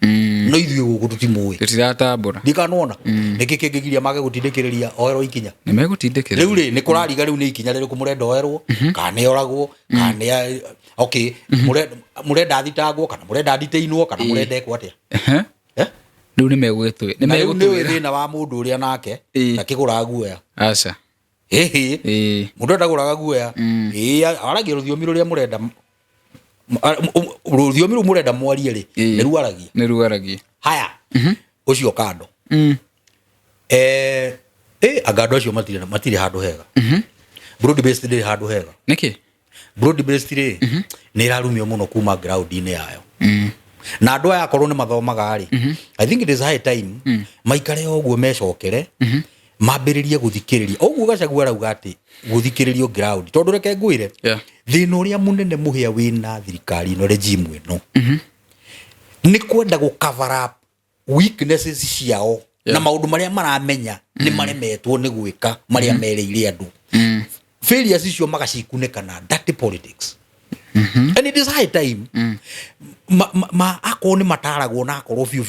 no ithuĩ guku tutimui tutiratambura ndikanona niki kingigiria mage gutindikiriria oero ikinya ni megutindikiriria riu ni kurariga riu ni ikinya riku murenda oerwo kana ni oragwo kana okay murenda thitangwo kana murenda nditeinwo kana murenda ekwo atia riu ni megwetwe ni megutwe thina wa mundu uria nake na kigura guoya aca mundu ndaguraga guoya aragia ruthiomi ruria murenda ruthiomi ru murenda mwarie ri ni ruaragia haya ucio kando agado acio matire handu hega broad based ri handu hega niki broad based ri ni irarumio muno kuma ground ine yayo na andu aya korwo ni mathomaga ri I think it is high time maikare oguo mecokere mambiririe guthikiriria oguo Gachagua arauga ati guthikiririo ground tondu reke ngwire thina uria munene muhia wina thirikari no regime ino ni kwenda gu cover up weaknesses ciao na maundu maria maramenya ni maremetwo ni gwika maria mereire andu failures icio magacikuneka na dirty politics and it is high time akoni mataragwo na akorwo fiu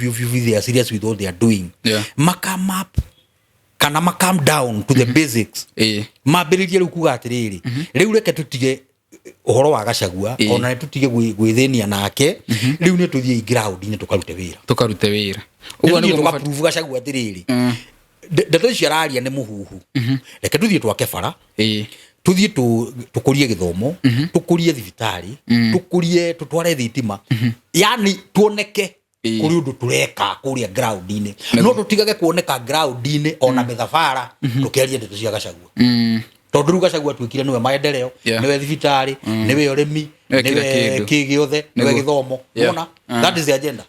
they are serious with what they are doing makam up kana makam down to the basics mambiririe riu kuga atiriri riu reke tutige uhoro wa Gachagua ona ni tutige gwithenia nake riu ni tuthie ground ni tukarute wira uguo ni tukaprove Gachagua atiriri ndeto icio araria ni muhuhu reke tuthie twake bara tuthie tukurie githomo tukurie thibitari tukurie tutware thitima yani tuoneke kuri undu tureka kuria ground ine no tutigage kuoneka ground ine ona mithafara tukiaria ndeto cia Gachagua tondu Gachagua twikire niwe maendeleo niwe thibitari niwe urimi niwe kigiothe niwe githomo unaona that is the agenda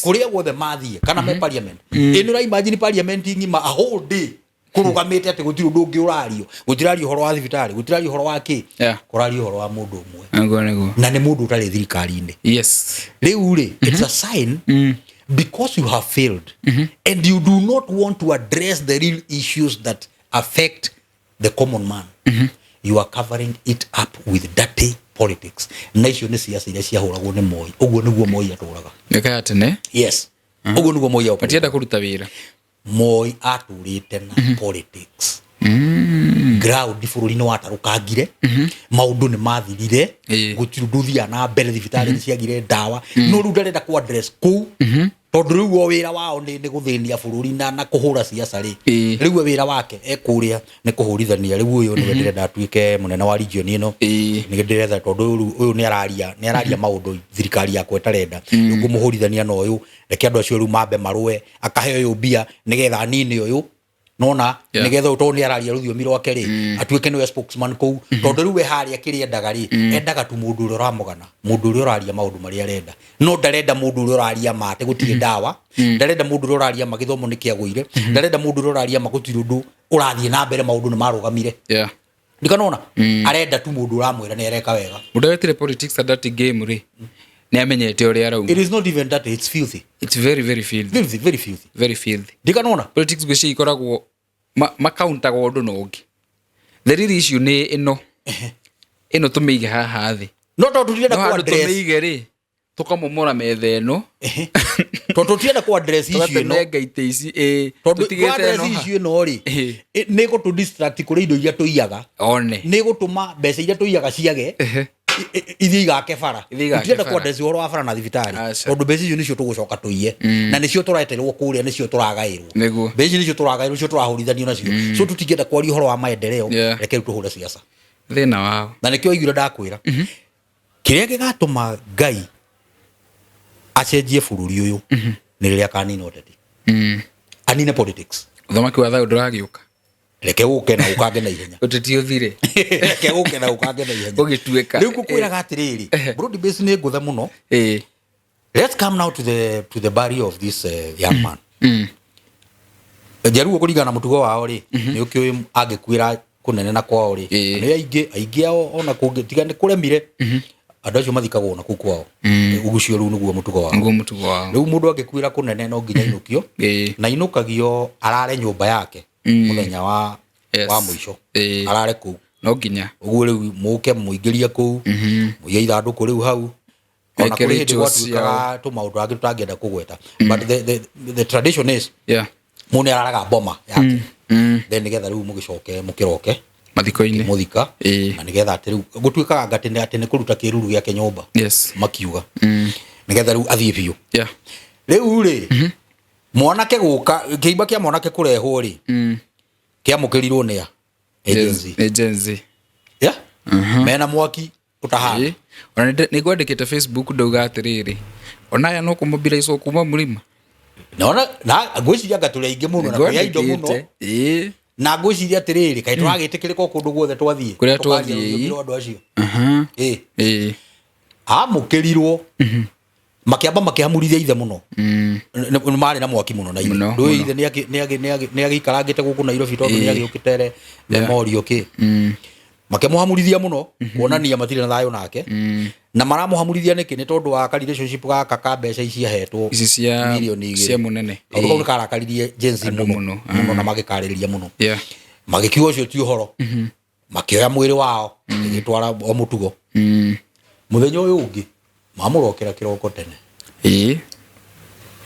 kuria guothe mathie kana me parliament ino imagine parliament ngima a whole day kurugamite ati gutiri undu ungi urario gutirario horo wa thibitari gutirario horo wa ki kurario horo wa mundu umwe na ni mundu utari thirikari ine riu ri it's a sign because you have failed and you do not want to address the real issues that affect the common man you are covering it up with dirty politics na icio ni siasa iria ciahuragwo ni Moi uguo niguo Moi aturaga nekaya tene uguo niguo Moi atienda kuruta wira Moi aturite na politics ground bururi-ini watarukangire maundu ni mathirire gutiru nduthia na mbere thibitari ni ciagire ndawa no ru ndarenda ku address ku tondu riu wo wira wao ni guthinia bururi na kuhura siasa ri riu wira wake ekuria ni kuhurithania riu uyu ni ndirenda atuike munene wa region ino ni ndirenda tondu uyu ni araria maundu thirikari yakwe tarenda ngumuhurithania no uyu reke andu acio riu mambe marue akahe uyu bia nigetha nini uyu nona nigetha utoni araria ruthiomi rwake ri atuike niwe spokesman kou tondu riu we haria kiri endaga ri endaga tu mundu uria uramugana mundu uria uraria maundu maria arenda no ndarenda mundu uria uraria mate gutire ndawa ndarenda mundu uria uraria magithomo ni kiaguire ndarenda mundu uria uraria magutire undu urathie na mbere maundu ni marugamire ndikanona arenda tu mundu uramwira ni ereka wega udawetire politics a dirty game ri Nĩ amenyete ũrĩa arauma. It is not even that, it's filthy. It's very very filthy. Filthy, very filthy. Very filthy. Ndikanona. Politics gwĩciria ikoragwo makauntaga ũndũ na ũngĩ. The real issue nĩ ĩno tũmĩige haha thĩ. No tondũ tũtirenda ku address. Tũmĩige rĩ tũkamomora metha ĩno. Tondũ tũtirenda ku address issue ĩno. Tũgatenenga itĩ ici tũtigĩte ĩno issue ĩno rĩ nĩ gũtũ distract kũrĩ indo iria tũiyaga. One. Nĩ gũtũma mbeca iria tũiyaga ciage. Ithi igake bara. Tũtirenda ku address ũhoro wa bara na thibitarĩ. Tondũ mbeca icio nĩcio tũgũcoka tũiye. Na nĩcio tũreterwo kũrĩa nĩcio tũragaĩrwo. Mbeca nĩcio tũragaĩrwo nĩcio tũrahũrithanio nacio. So tũtingĩenda kwaria ũhoro wa maendeleo. Reke tũhũre siasa. Thĩna wao. Na nĩkĩo igũra ndakwĩra. Kĩrĩa gĩgatũma Ngai acenjie bũrũri ũyũ nĩ rĩrĩa kanina ũteti. Anine politics. Ũthamaki wa thayũ ndũragĩũka. Reke gũke na ũkange na ihenya. Ũteti ũthire. Reke gũke na ũkange na ihenya. Ũgĩtuĩka. Rĩu ngũkwĩraga atĩrĩrĩ, broad base nĩ ngũthe mũno. Let's come now to the burial of this young man. Jaruo kũringana na mũtugo wao rĩ, nĩ ũkĩoĩ angĩkwĩra kũnene na kwao rĩ. Nĩ aingĩ ao ona kũngĩtiga nĩ kũremire. Andũ acio mathikagwo na kũu kwao. Ũgucio rĩu nĩguo mũtugo wao. Nĩguo mũtugo wao. Rĩu mũndũ angĩkwĩra kũnene no nginya inũkio. Na inũkagio arare nyũmba yake mũthenya wa mũico. Arare kũu. No nginya. Ũguo rĩu mũke mũingĩrie kũu. Mũiye ithandũkũ rĩu hau. Ona kũrĩ hĩndĩ gwatuĩkaga tũmaũndũ angĩ tũtangĩenda kũgweta. But the tradition is mũndũ nĩ araraga mboma yake. Then nĩgetha rĩu mũgĩcoke mũkĩroke mathiko-inĩ mũthika na nĩgetha atĩ rĩu gũtuĩkaga atĩ nĩ kũruta kĩruru gĩake nyũmba makiuga nĩgetha rĩu athiĩ biũ. Rĩu rĩ mwanake gũka kĩimba kĩa mwanake kũrehwo rĩ kĩamũkĩrirwo nĩ agency mena mwaki ũtahana. Ona nĩngwandĩkĩte Facebook ndauga atĩrĩrĩ ona aya no kũmobilize kuma mũrima. Nona na ngwĩciria ngatũrĩ aingĩ mũno na kũrĩa indo mũno. Na ngwĩciria atĩrĩrĩ kaĩ tũragĩtĩkĩrĩka kũndũ guothe twathiĩ. Kũrĩa twathiĩ andũ acio. Amũkĩrirwo makĩamba makĩhamurithia ithe mũno. Nĩ marĩ na mwaki mũno na ithe. Ndũĩ ithe nĩ agĩikarangĩte gũkũ Nairobi tondũ nĩ agĩũkĩtere memorio kĩ. Makĩmũhamurithia mũno kuonania matirĩ na thayũ nake. Na maramũhamurithia nĩkĩ nĩ tondũ wa relationship gaka ka mbeca ici ahetwo milioni 2 cia mũnene. Ũguo karakaririe jensi mũno na magĩkarĩrĩria mũno. Magĩkiuga ũcio ti ũhoro. Makĩoya mwĩrĩ wao gĩtwara o mũtugo. Mũthenya ũyũ ũngĩ mamũrokera kĩroko tene.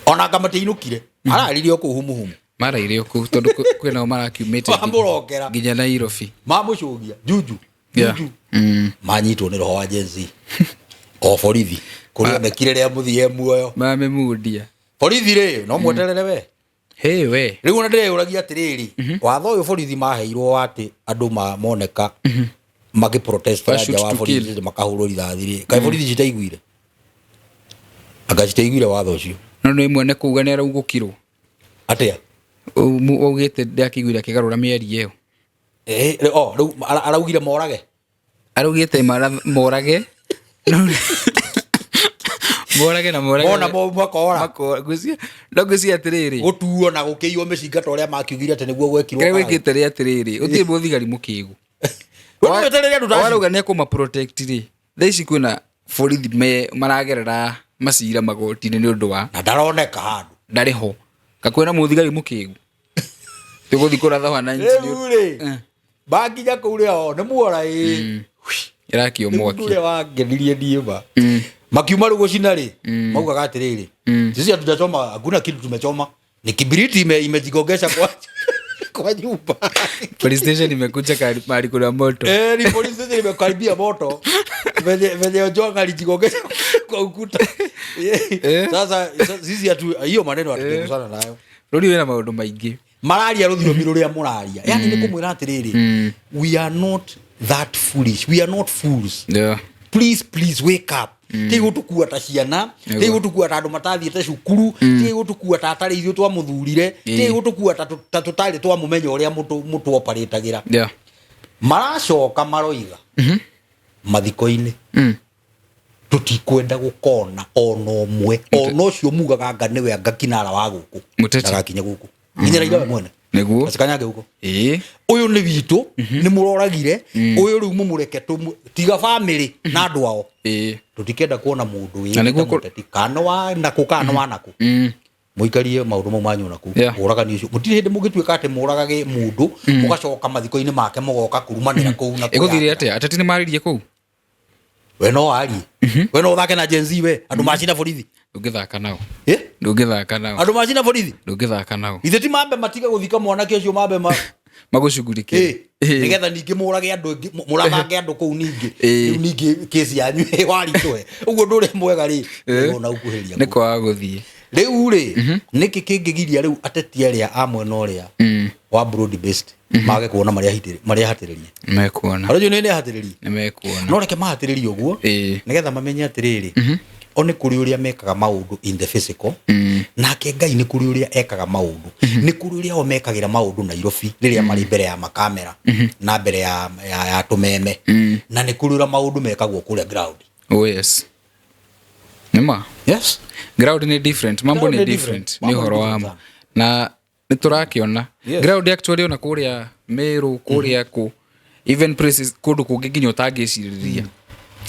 Ona kamati inũkire araririe kũu humuhumu. Maraire kũu tondũ kwĩna marakiumĩte mamũrokera nginya Nairobi. Mamũcũgia juju. Manyitwo nĩ roho wa jensi. O borithi kũrĩa mekire rĩa mũthie muoyo. Mamemundia. Borithi rĩ no mweterere we. Hey we. Rĩu ona ndĩreyũragia atĩrĩrĩ watho ũyũ borithi maheirwo atĩ andũ moneka magĩprotest nja wa borithi makahũrwo rithathi rĩ. Kaĩ borithi citaiguire. Anga citaiguire watho ũcio. No nĩ mwene kuuga nĩ araugũkirwo. Atĩa? Ugĩte ndakĩiguire akĩgarũra mĩeri ĩyo. Rĩu araugire morage. Araugĩte morage. Morage na morage. Bona makora. Ndagũcia atĩrĩrĩ. Gũtuo na gũkĩiywo mĩcinga ta ũrĩa makiugire atĩ nĩguo gwekirwo. Kĩrĩa gwĩkĩte rĩ atĩrĩrĩ. Ũtirĩ mũthigari mũkĩgu. Warauga nĩ kũma protect rĩ. Thaa ici kwĩna borithi maragerera macira magoti-inĩ nĩ ũndũ wa. Na ndaroneka handũ. Ndarĩ ho. Kakwĩna mũthigari mũkĩgu. Tũgũthiĩ kũratha wa 90 rĩ. Banginya kũu rĩo nĩ muora Irakio mwaki. Ndio wangenirie ndiema. Makiuma rũgo cina rĩ. Maugaga atĩrĩrĩ. Sisi hatujachoma hakuna kitu tumechoma. Ni kibiriti imejigongesha kwa nyumba. Police station imekuja karibu kuna moto. Ni police station imekaribia moto. Venye Jonga alijigongesha kwa ukuta. Sasa sisi hiyo maneno hatukusana nayo. Rudi wena maũndũ maingĩ. Mararia rũthiomi rũrĩa mũraria. Yani nĩ kũmwĩra atĩrĩrĩ. We are not that foolish. We are not fools. Please wake up. Ti gũtukua ta ciana, ti gũtukua ta andũ matathiĩte cukuru, ti gũtukua ta atarĩ ithuĩ twamũthurire, ti gũtukua ta tũtarĩ twamũmenya ũrĩa mũtu operate-agĩra. Maracoka maroiga mathiko-inĩ. Tutikwenda gũkona ona ũmwe. Ona ũcio mugaga anga nĩwe anga kinara wa gũkũ. Ndagakinya gũkũ. Nginya Raila we mwene. Niguo. Asikanyage huko. Uyu ni witu ni muroragire uyu riu mumureke tiga family na andu ao. Tutikenda kuona mundu wi muteti kana wa naku kana wa naku. Muikarie maundu mau manyu naku. Uragani ucio mutire hindi mugituika ati muragage mundu mugacoka mathiko-ini make mugoka kurumanira kuu na iguthire ate ateti ni maririe kuu. We no ari. We no thake na Gen Z we andu macina borithi. Ndungithaka nao. Ndungithaka nao. Andu macina borithi. Ndungithaka nao. Ithe ti mambe matiga guthika mwanake ucio mambe magucugurike. Nigetha ningi murage andu muramange andu kuu ningi kesi yanyu waritwe. Uguo ndure mwega ri. Ona ukuhiria. Niko aguthie. Riu ri niki kingigiria riu ateti aria amwe no ria wa broad based mage kuona maria hatiririe. Mekuona. Arajo nene hatiririe. Mekuona. No reke mahatiririe uguo. Nigetha mamenye atiriri. Oni kuri uria mekaga maundu in the physical nake Ngai ni kuri uria ekaga maundu ni kuri uria o mekagira maundu Nairobi riria mari mbere ya makamera na mbere ya tumeme na ni kuri uria maundu mekagwo kuri ground. Oh yes. Nima. Yes. Ground ni different, mambo ni different. Ni horo wamo. Na niturakiona ground actually ona kuria Meru kuria ku even places kundu kungiginya utangiciriria.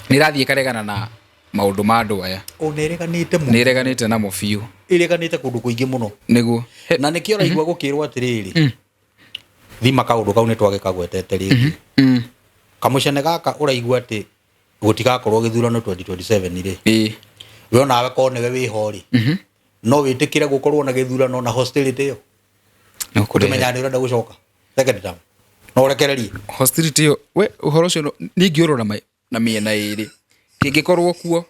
Nirathie karegana na maundu ma andu aya. Onereganite mu. Nireganite na mufiu. Ireganite kundu kuingi muno. Niguo. Na nikio raigwa gukirwo atiriri. Thima kaundu kau ni twagikagwetete ringi. Kamucene gaka uraigwa ati gutigakorwo githurano 2027 ri. We onawe kone we wihori. No witikire gukorwo na githurano na hostility yo. No kurimenya ni urenda gucoka. Second time. No rekererie. Hostility yo we uhoro cio ningiurura na miena iri. Kingikorwo kuo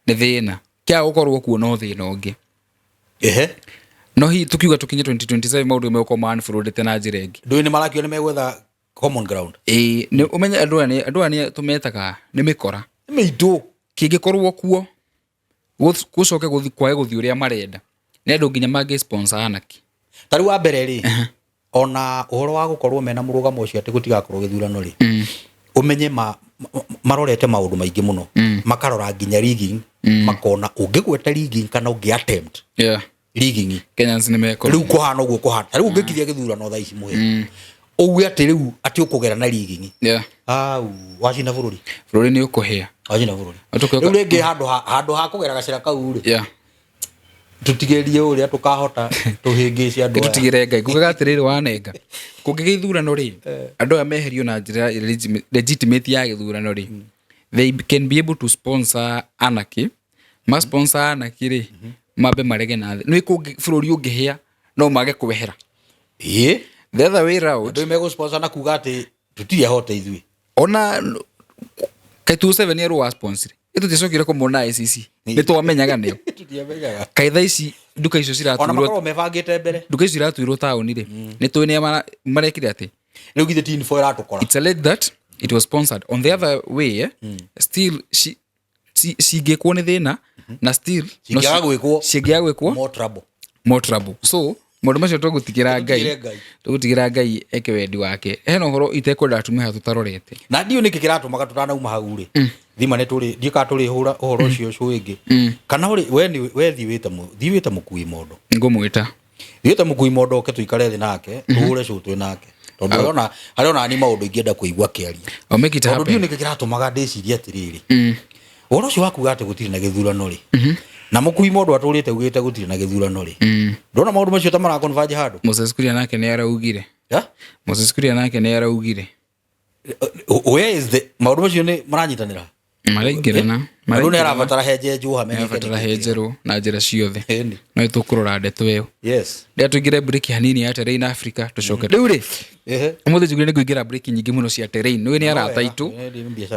ni thina. Kia gukorwo kuo no thina ungi. No hi tukiuga tukinye 2027 maundu meko man furudite na njira ingi. Ndu ni marakio ni megwetha common ground. Ni umenye andu ani tumetaga ni mikora. Ni mitu. Kingikorwo kuo gucoke guthi uria marenda. Ni andu nginya mage sponsor anaki. Tari wa mbere ri ona uhoro wa gukorwo mena murugamo ucio ati gutigakorwo githurano ri. Umenye marorete maundu maingi muno. Makarora nginya rigging makona ungigweta rigging kana ungi attempt. Rigging. Kenyans ni meko. Riu kuhana uguo kuhana. Riu ungikithia githurano thaa ici muhe. Uwe ati riu ati ukugera na rigging. Wacina bururi. Bururi ni ukuhia. Wacina bururi. Riu ringi handu ha kugera gacira kau ri. Tutigerie uria tukahota tuhingice andu. Tutigire Ngai kugaga atiriri wanenga. Kungigithurano ri. Andu ameherio na njira legitimate ya githurano ri. They can be able to sponsor anarchy. Ma sponsor anarchy ri. Mabe marege na no ikungi bururi ungihia no mage kuwehera. The other way round. Ndu mego sponsor na kuga ati tutie hote ithui. Ona kai 27 year wa sponsor. Itu ticokire kumona ICC. Ni twamenyaga niyo. Tutiamenyaga. Kai tha ici nduka icio ciratwirwo. Ona makoro mebangite mbere. Nduka icio ciratwirwo tauni ri. Ni twene marekire ati. Riu githe tin for atukora. It's alleged that it was sponsored. On the other way, still she gekwo ni thina na still no shigia gwikwo more trouble. So mundu macio tugutigira Ngai eke wendi wake. Heno horo itekwenda atume tutarorete. Na ndio niki kiratumaga tutanauma hau ri. Thima ne turi ndika turi hura uhoro ucio ucio ingi. Kana uri we thiwite mukui mondo. Ngumwita. Thiwite mukui mondo ke tuikare thi nake, tuhure cutwe nake. Tondu ona ni maundu ingienda kuigwa kiaria. O make it happen. Ndio niki kiratumaga ndiciria atiriri. Uhoro ucio waku gate gutiri na githurano ri. Na mukui mondo aturite ugite gutiri na githurano ri. Ndona maundu macio tamara converge handu. Moses Kuria nake ni araugire. Moses Kuria nake ni araugire. Where is the maundu macio ni maranyitanira? Maraingirana. Marune arabatara heje juha menye. Arabatara hejero na njira ciothe. No itukurora ndeto iyo. Yes. Ndia tugire break hanini ya terrain Africa tucoke. Riu ri. Umuthe jugire ni kuingira break nyingi muno cia terrain. No ni arata itu.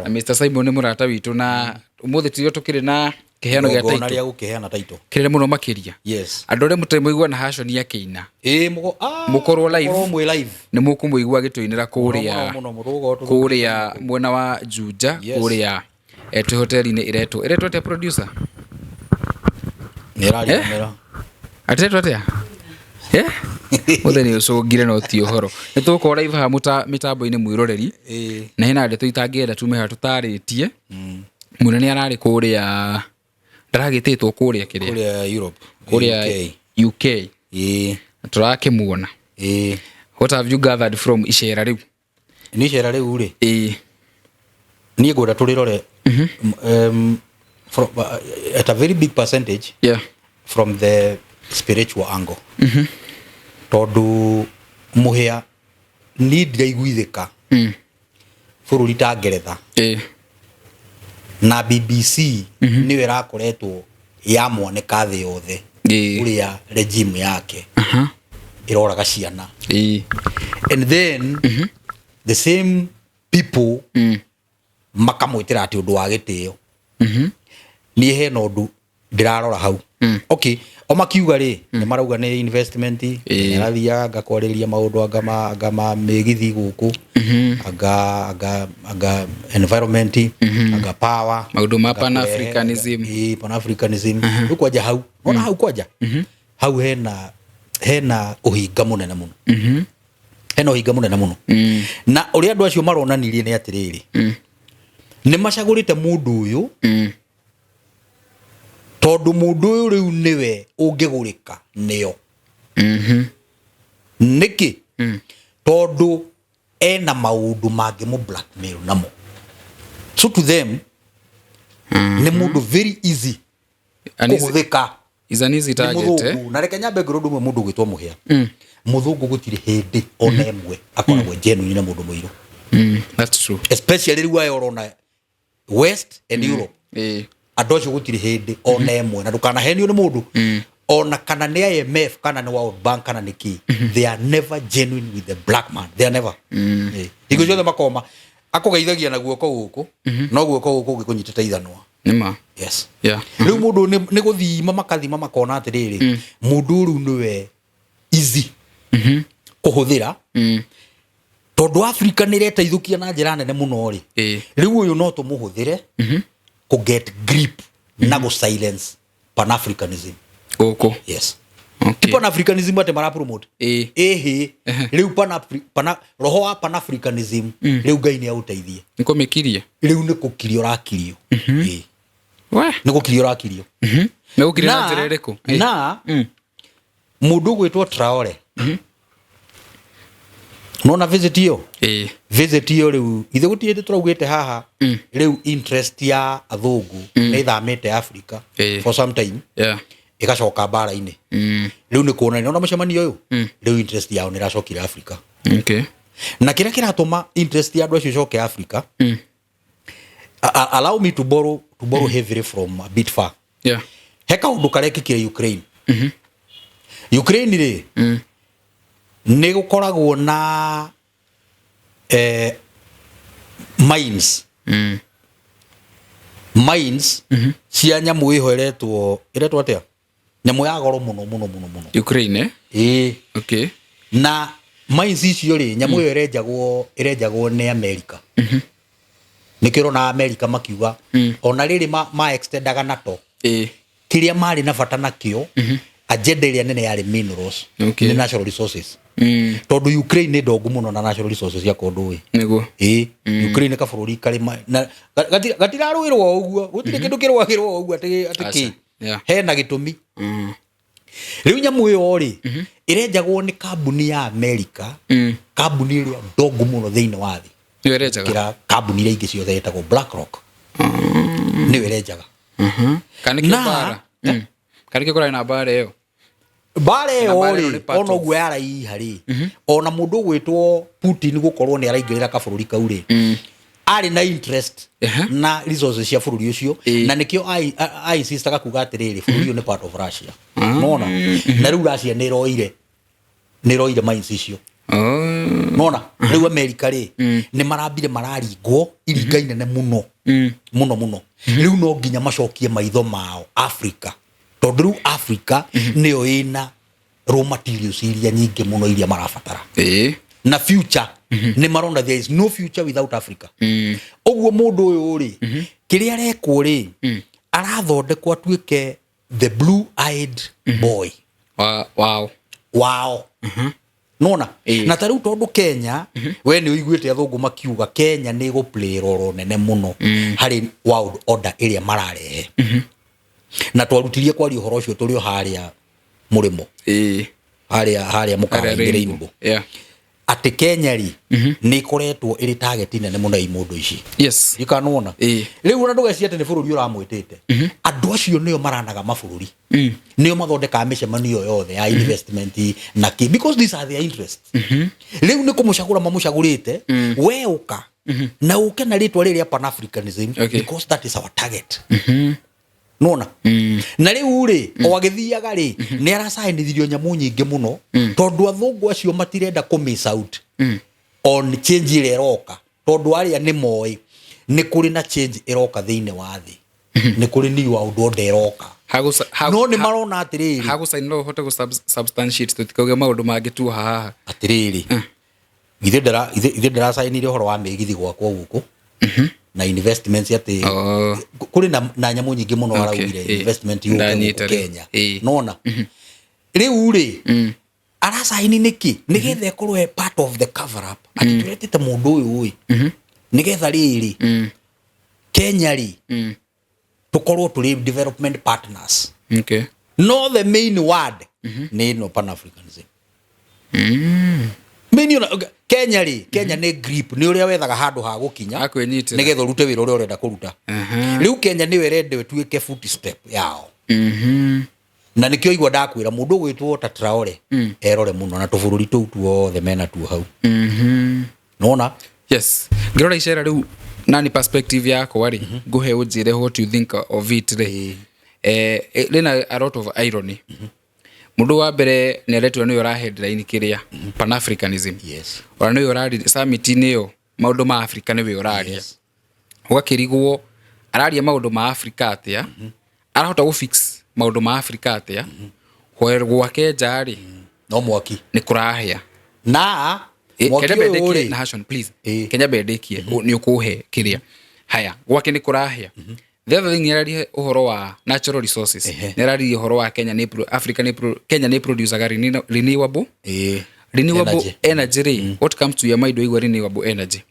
Na Mr Simon ni murata witu na umuthe tiyo tukire na kiheano gia taito. Gonaria gukiheana taito. Kirire muno makiria. Yes. Andore mutaimuigwa na hashoni ya Keina. Mugo mukorwo live. Mwe live. Ni mukumuigwa gituinira kuria mwena wa Juja kuria etu hoteli-ini iretwo te producer nirari mera atetwo atia mutheni ucungire no ti uhoro ni tukora live ha mitambo-ini mwiroreri na hina ndeto itangienda tume ha tutaritie munene arari kuria ndaragititwo kuria kiria kuria Europe kuria UK turakimuona What have you gathered from icera riu? Ni icera riu ri Ni ngwenda turirore from at a very big percentage from the spiritual angle. Tondu muhia ni ndiraiguithika bururi ta Ngeretha na BBC niwe rakoretwo ya mwaneka thi yothe uria regime yake iroraga ciana. And then the same people makamwitira ati undu wa gitio. Ni hena undu ndirarora hau. Okay, o makiuga ri ni marauga ni investment irathia ngakwariria maundu agama megithi guku aga environment aga power maundu ma Pan-Africanism Pan-Africanism ukwaja hau ona hau kwaja hau hena uhinga munene muno hena uhinga munene muno na uri andu acio maronanirie ni atiriri ni macagurite mundu uyu tondu mundu uyu riu niwe ungigurika niyo niki tondu ena maundu mangi mu blackmail namo, so to them ni mundu very easy kuhuthika. Is an easy target na reke nyambe ngoro ndumwe mundu gwitwo muhia muthungu gutiri hindi ona emwe akoragwo genuine na mundu muiru. That's true, especially riu ayo orona West and Europe adocio gutiri hindi ona emwe na ndukana henio ni mundu ona kana ni IMF kana ni World Bank kana ni ki they are never genuine with the black man, they are never igo ciothe makoma akugeithagia na guoko guku no guoko guku gikunyitite ithanwa nima. Yes, riu mundu ni guthima makathima makona atiriri mundu riu niwe easy kuhuthira tondu Africa ni reteithukia na njira nene muno ri riu uyu no tumuhuthire ku get grip na go silence Pan-Africanism guku. Yes, okay. Pan-Africanism ate mara promote riu roho wa Pan-Africanism riu Ngai ni auteithie niko mekiria riu ni kukirio rakirio we ni kukirio rakirio me gukiria na njira iriku na mundu gwitwo Traore no na visit yo riu ithe gutiyete turaugite haha riu interest ya athungu ni thamite Africa for some time igacoka bara-ini riu ni kuonania ona mucemanio uyu riu interest yao ni racokire Africa. Okay, na kira kiratuma interest ya andu acio coke Africa allow me to borrow heavily from a bit far. Heka undu karekikire Ukraine. Ukraine ri ni gukoragwo na mines cia nyamu ihoretwo atia nyamu ya goro muno Ukraine okay, na mines icio ri nyamu iyo irejagwo ni America nikiro na America makiuga ona riri ma extendaga NATO kiria mari na bata nakio agenda iria nene yari minerals ni natural resources tondu Ukraine ni ndongu muno na natural resources ya kondu wi niguo Ukraine ka bururi kari gatiraruirwo uguo gutire kindu kirwagirwo uguo ati hena gitumi riu nyamu iyo ri irejagwo ni kambuni ya America kambuni iria ndongu muno thiini wa thi kira kambuni iria ingi ciothe etagwo BlackRock ni irejaga kanikibara kanikikora na bara iyo bare ori ona ugu yarai hari ona mundu gwitwo Putin gukorwo ni araingirira ka bururi kauri ari na interest na resources cia bururi ucio na nikio ai sister gakuga atiriri bururi ni part of Russia nona na riu Russia ni roire mines icio nona riu America ri ni marambire mararingwo iringaine ne muno riu no nginya macokie maitho mao Africa tondu riu Africa niyo ina raw materials iria nyingi muno iria marabatara na future ni marona there is no future without Africa oguo mundu uyu ri kiria rekwo ri arathondekwa tuike the blue eyed boy. Wow nona na tariu tondu Kenya we ni uiguite athungu makiuga Kenya ni go play role nene muno hari world order iria mararehe na twarutirie kwari uhoro ucio turi haria murimo haria mukara Rainbow yeah ati Kenya ri ni koretwo iri target nene muno imundu ici yes ikanona riu ona ndugeci ati ni bururi uramwitite andu acio nio maranaga mabururi nio mathondeka micemanio yothe ya investment na ki because these are their interests riu ni kumucagura mamucagurite we uka na uke na ritwa riria Pan Africanism because that is our target nona na riu ri o agithiaga ri ni arasainithirio nyamu nyingi muno tondu athungu acio matirenda ku miss out on change ile roka tondu aria ni moi ni kuri na change iroka thiine wa thi ni kuri ni wa undu nderoka no ni marona atiriri hagusaini no hote gu substantiate tutikauge maundu mangi tu haha atiriri ithe ndarasainire horo wa migithi gwakwa guku na investments ati kuri na nyamu nyingi muno araugire investment yu Kenya nona riu ri arasaini niki nigethe korwe part of the cover up ati turetete mundu uyu ui nigetha riri Kenya ri tukorwo tuli development partners okay no the main word ni no Pan Africanism meni Kenya ri Kenya ni grip ni uria wethaga handu ha gukinya akwenyitira nigetha urute wira uria urenda kuruta riu Kenya ni werende tuike footstep yao na nikio igwa ndakwira mundu gwitwo ta Traore erore muno na tubururi tu tuothe mena tu hau nona yes ngirora icera riu nani perspective yako wari guhe ujire what you think of it re lena a lot of irony mundu wa mbere ni aretwo ni ora headline kiria Pan Africanism yes ora ni ora summit niyo maundu ma Africa ni we oraria ugakirigwo araria maundu ma Africa atia arahota gu fix maundu ma Africa atia hwerwo akenjari no mwaki ni kurahia na Kenya bendekie na Hashon please Kenya bendekie ni ukuhe kiria haya gwake ni kurahia the other thing ni uhoro wa natural resources ni uhoro wa Kenya ni Africa ni Kenya ni producer renewable energy what comes to your mind igwa renewable energy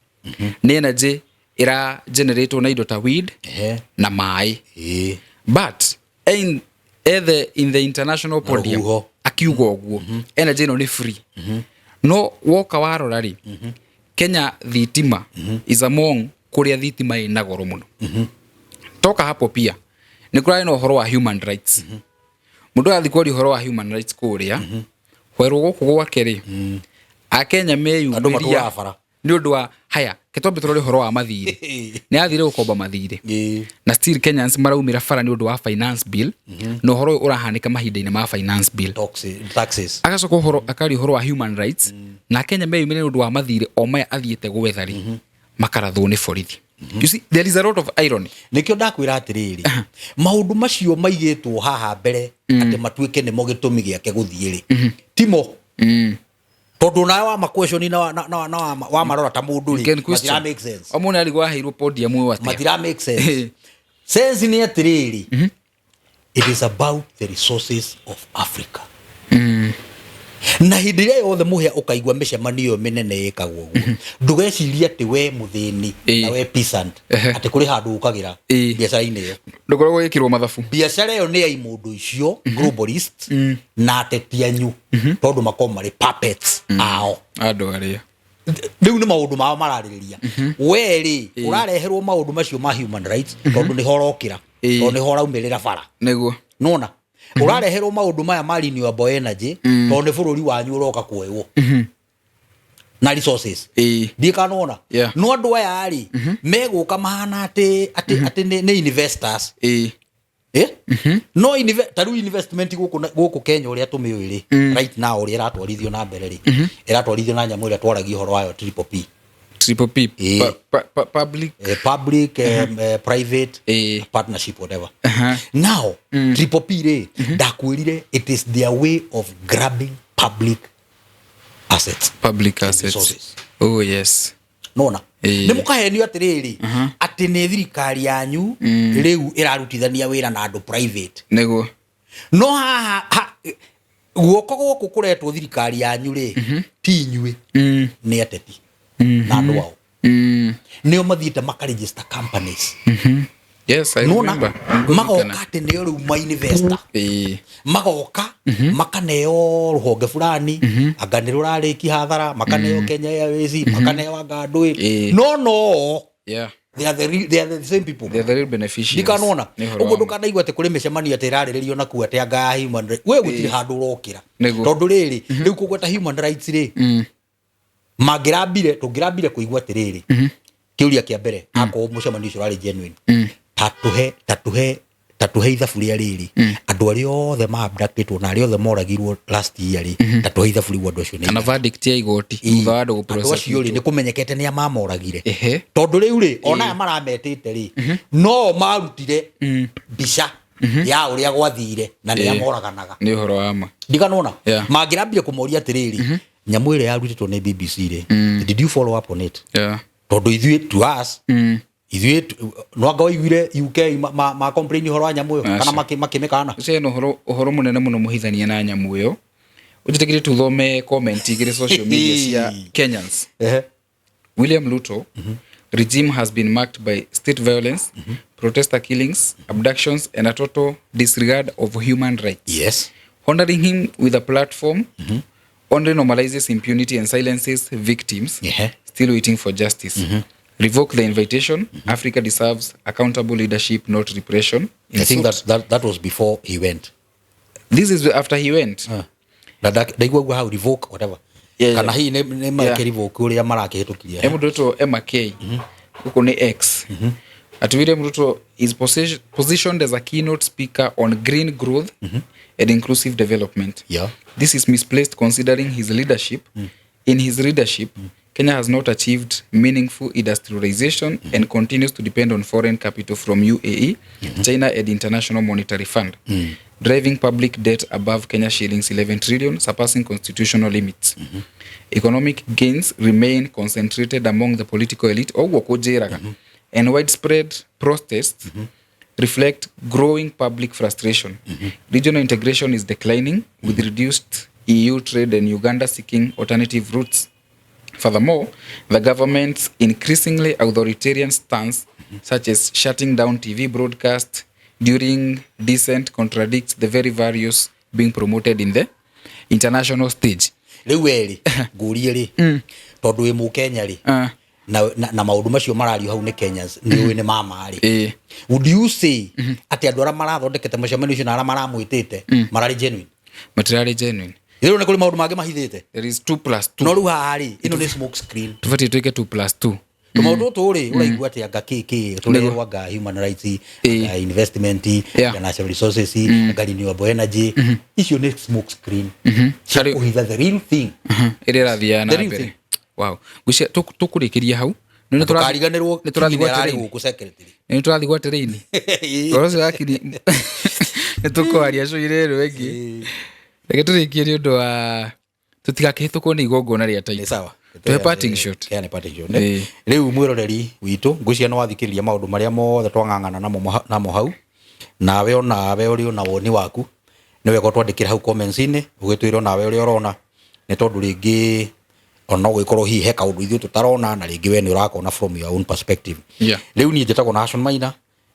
ni energy ira generate na indo ta weed na mai but in the international podium akiugo guo energy no ni free no woka warora ri Kenya thitima is among kuria thitima ina goro muno toka hapo pia ni kurai no horo wa human rights mundu athikori horo wa human rights kuria hweru guku gwake ri a Kenya meyumiria ni undu wa haya kitombe turori horo wa mathire ni athire gukomba mathire na still Kenyans maraumira fara ni undu wa finance bill no horo urahanika mahinda-ini ma finance bill taxes agacoka horo akari horo wa human rights na Kenya meyumire ni undu wa mathire o maya athiete gwethari makarathwo ni borithi you see there is a lot of irony nikio ndakwira atiriri maundu macio maigitwo haha mbere ati matuike ni mo gitumi giake guthiiri timo tondu nawe wa question na wa marora ta mundu ri matira make sense omone ali gwa heirwo podium we watia matira make sense sense ni atiriri it is about the resources of Africa na hindire yothe muhia ukaigwa micemanio minene ikagwo guo ndugeciria ati we muthini na we peasant ati kuri handu ukagira biacara-ini iyo ndugorwo gikirwo mathabu biacara iyo ni ya imundu icio globalist na ateti anyu tondu makorwo mari puppets ao andu aria riu ni maundu mao maraririria weri urareherwo maundu macio ma human rights tondu ni horokira tondu ni horaumirira bara niguo nona urareherwo maundu maya ma renewable energy tondu ni bururi wanyu uroka kuewo na resources ndikanona no andu aya ari meguka mahana ati ni investors no taru investment guku Kenya uria tumiwiri right now uria iratwarithio na mbere ri iratwarithio na nyamu uria twaragio horo wayo triple P public private partnership whatever now triple P re ndakwirire it is their way of grabbing public assets oh yes nona ni mukahenio atiriri ati ni thirikari yanyu riu irarutithania wira na andu private niguo no haha guoko guku kuretwo thirikari yanyu ri ti nyue ni ateti na andu wao nio mathiite makaregister companies Yes, I Nona, remember. magoka ati neo riu ma investor magoka makaneo ruhonge fulani anga ni rurariki hathara makaneo Kenya Airways makaneo Ngandui no yeah, they are the same people, they're the real beneficiaries. Ndikanona ugo ndukanaigwa ati kuri micemani ati raririo na ku ati anga human rights we gutire handu urokira tondu riri riu kugweta human rights ri tungirambire kuigwa ati riri kiuria kia mbere ako mucemani ucio rari genuine tatuhe ithabu ria riri andu aria othe maabductitwo na aria othe moragirwo last year ri tatuhe ithabu riu andu acio kana verdict ya igoti thutha wa andu andu acio ri ni kumenyekete ni amamoragire tondu riu ri ona aya marametete ri no marutire mbica ya uria gwathire na ni amoraganaga ni uhoro wa ma ndikanona mangirambire kumoria atiriri nyamu ire yarutitwo ni BBC ri did you follow up on it tondu ithuĩ to us ithuĩ no anga waiguire UK ma complain uhoro wa nyamu yo kana makimekana ucio no uhoro munene muno muhithania na nyamu yo utitikire tuthome comment igire social media cia Kenyans. William Ruto regime has been marked by state violence, protester killings, abductions and a total disregard of human rights. Yes, honoring him with a platform only normalizes impunity and silences victims still waiting for justice. Revoke the invitation. Africa deserves accountable leadership, not repression. I think that was before he went. This is after he went. Daigwa how revoke whatever. Kana hii ne marake revoke uria marakihitukiria. Emu Ruto MK huko ni X. At William Ruto is positioned as a keynote speaker on green growth and inclusive development. This is misplaced considering his leadership. In his leadership, Kenya has not achieved meaningful industrialization and continues to depend on foreign capital from UAE, China and International Monetary Fund, driving public debt above Kenya shillings 11 trillion, surpassing constitutional limits. Economic gains remain concentrated among the political elite, and widespread protests reflect growing public frustration. Regional integration is declining, with reduced EU trade and Uganda seeking alternative routes. Furthermore, the government's increasingly authoritarian stance, such as shutting down TV broadcast during dissent, contradicts the very values being promoted in the international stage. Riu eri ngurie ri tondu wi mu Kenya ri na maundu macio marario hau ni Kenyans ni ni mama ri would you say ati andu ara marathondekete macemani ucio na ara maramwitite marari genuine? Matirari genuine. Iro ne kuri maundu mangi mahithite. There is 2+2. No ru hari ino ni smoke screen. Tufati tuike 2+2. Maundu tu ri uraigua ati anga kiki turirwa ga human rights, investment, national resources, renewable energy. Icio ni smoke screen. Kuhitha the real thing. Iri rathia na mbere. Wow. Gucia tukurikiria hau. Ni turariganirwo ni turathigwa ati guku secretary. Ni turathigwa ati rini. Oroso yakiri. Ni tukwaria so irero wengi. Reke turikie ni undu wa tutigakihituko ni igongona ria tai. Sawa. Tuhe parting shot. Yani parting shot. Riu mwiroreri witu ngucia no wathikiriria maundu maria mothe twangangana namo hau. Nawe uri ona woni waku. Niwe ko twandikira hau comments ini ugitwira nawe uri orona. Ni tondu ringi ona gwikorwo hi he kaundu ithu tutarona na ringi we ni urakona from your own perspective. Riu ni njitagwo na Hassan Maina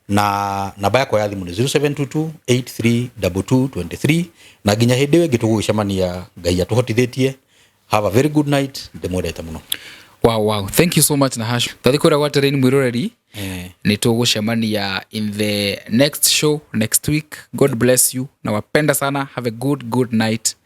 na namba yako ya thimu ni 0722832223 na ginya hindi we gitugucemania Ngai atuhotithitie. Have a very good night. Ndimwendete muno. Wow. Thank you so much Nahash. Tathikura gwatereni mwiroreri. Ni tugucemania in the next show next week. God bless you. Na wapenda sana. Have a good night.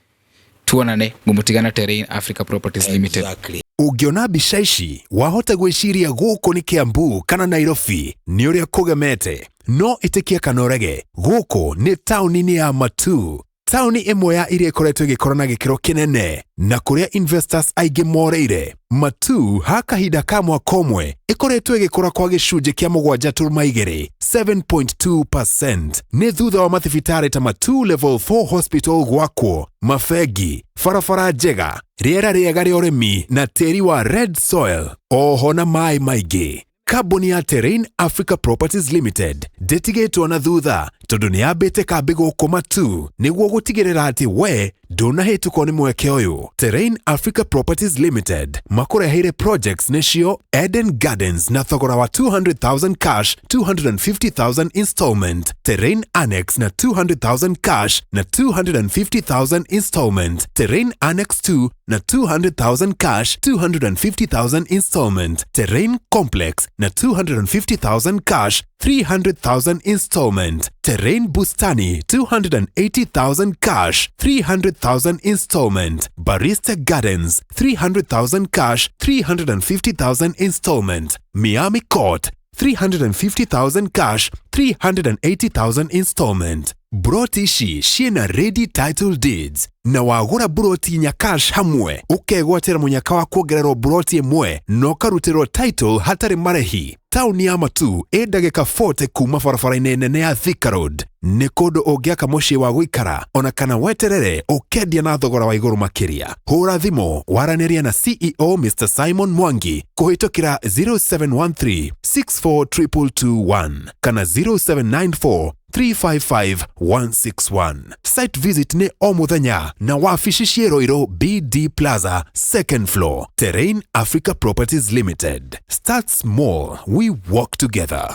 Tuonane ngumutigana Terrain Africa Properties Limited. Exactly. Ungiona mbica ici wahota gwiciria guku ni Kiambu kana Nairobi ni uria kugemete no itikia kanorege guku ni tauni ya Matu, tauni imwe ya iria ikoretwo igikorana gikiro kinene na kuria investors aige moreire. Matu ha kahinda ka mwaka umwe ikoretwo igikora kwa gicunje kia 7.2 7.2% ni thutha wa mathibitari ta Matu level 4 hospital gwakwo, mafegi, farafara njega, riera riega ria urimi na tiri wa red soil, oho na mai maigi. Kambuni ya Terrain Africa Properties Limited ndĩtigĩtwo na thutha tondu nĩ yambĩte kambĩ gũkũ Matu nĩguo gũtigĩrĩra atĩ we ndũnahĩtũkwo nĩ mweke ũyũ. Terrain Africa Properties Limited makũreheire projects nĩcio Eden Gardens na thogora wa 200,000 cash, 250,000 installment. Terrain Annex na 200,000 cash na 250,000 installment. Terrain Annex 2 na 200,000 cash, 250,000 installment. Terrain Complex na 250,000 cash, 300,000 installment. Terrain Bustani 280,000 cash, 300,000 installment. Barista Gardens 300,000 cash, 350,000 installment. Miami Court 350,000 cash, 380,000 installment. Broti ici ciena ready title deeds na wagũra broti nya cash hamwe ukegwatĩra mũnyaka wa kuongererwo broti ĩmwe no karutirwo title hatarĩ marĩhi. Tauni ya Matu ĩ ndagĩka 40 kuma barabara-inĩ nene ya Thika Road. Nĩ kũndũ ũngĩaka mũciĩ wa gũikara ona kana weterere ũkendia na thogora wa igũrũ makĩria. Hũra thimũ waranĩria na CEO Mr. Simon Mwangi kũhĩtũkĩra 0713 642221 kana 0794 355-161. Site visit ni o muthenya na wafici ciĩroirwo BD Plaza, 2nd floor. Terrain Africa Properties Limited. Start small, we walk together.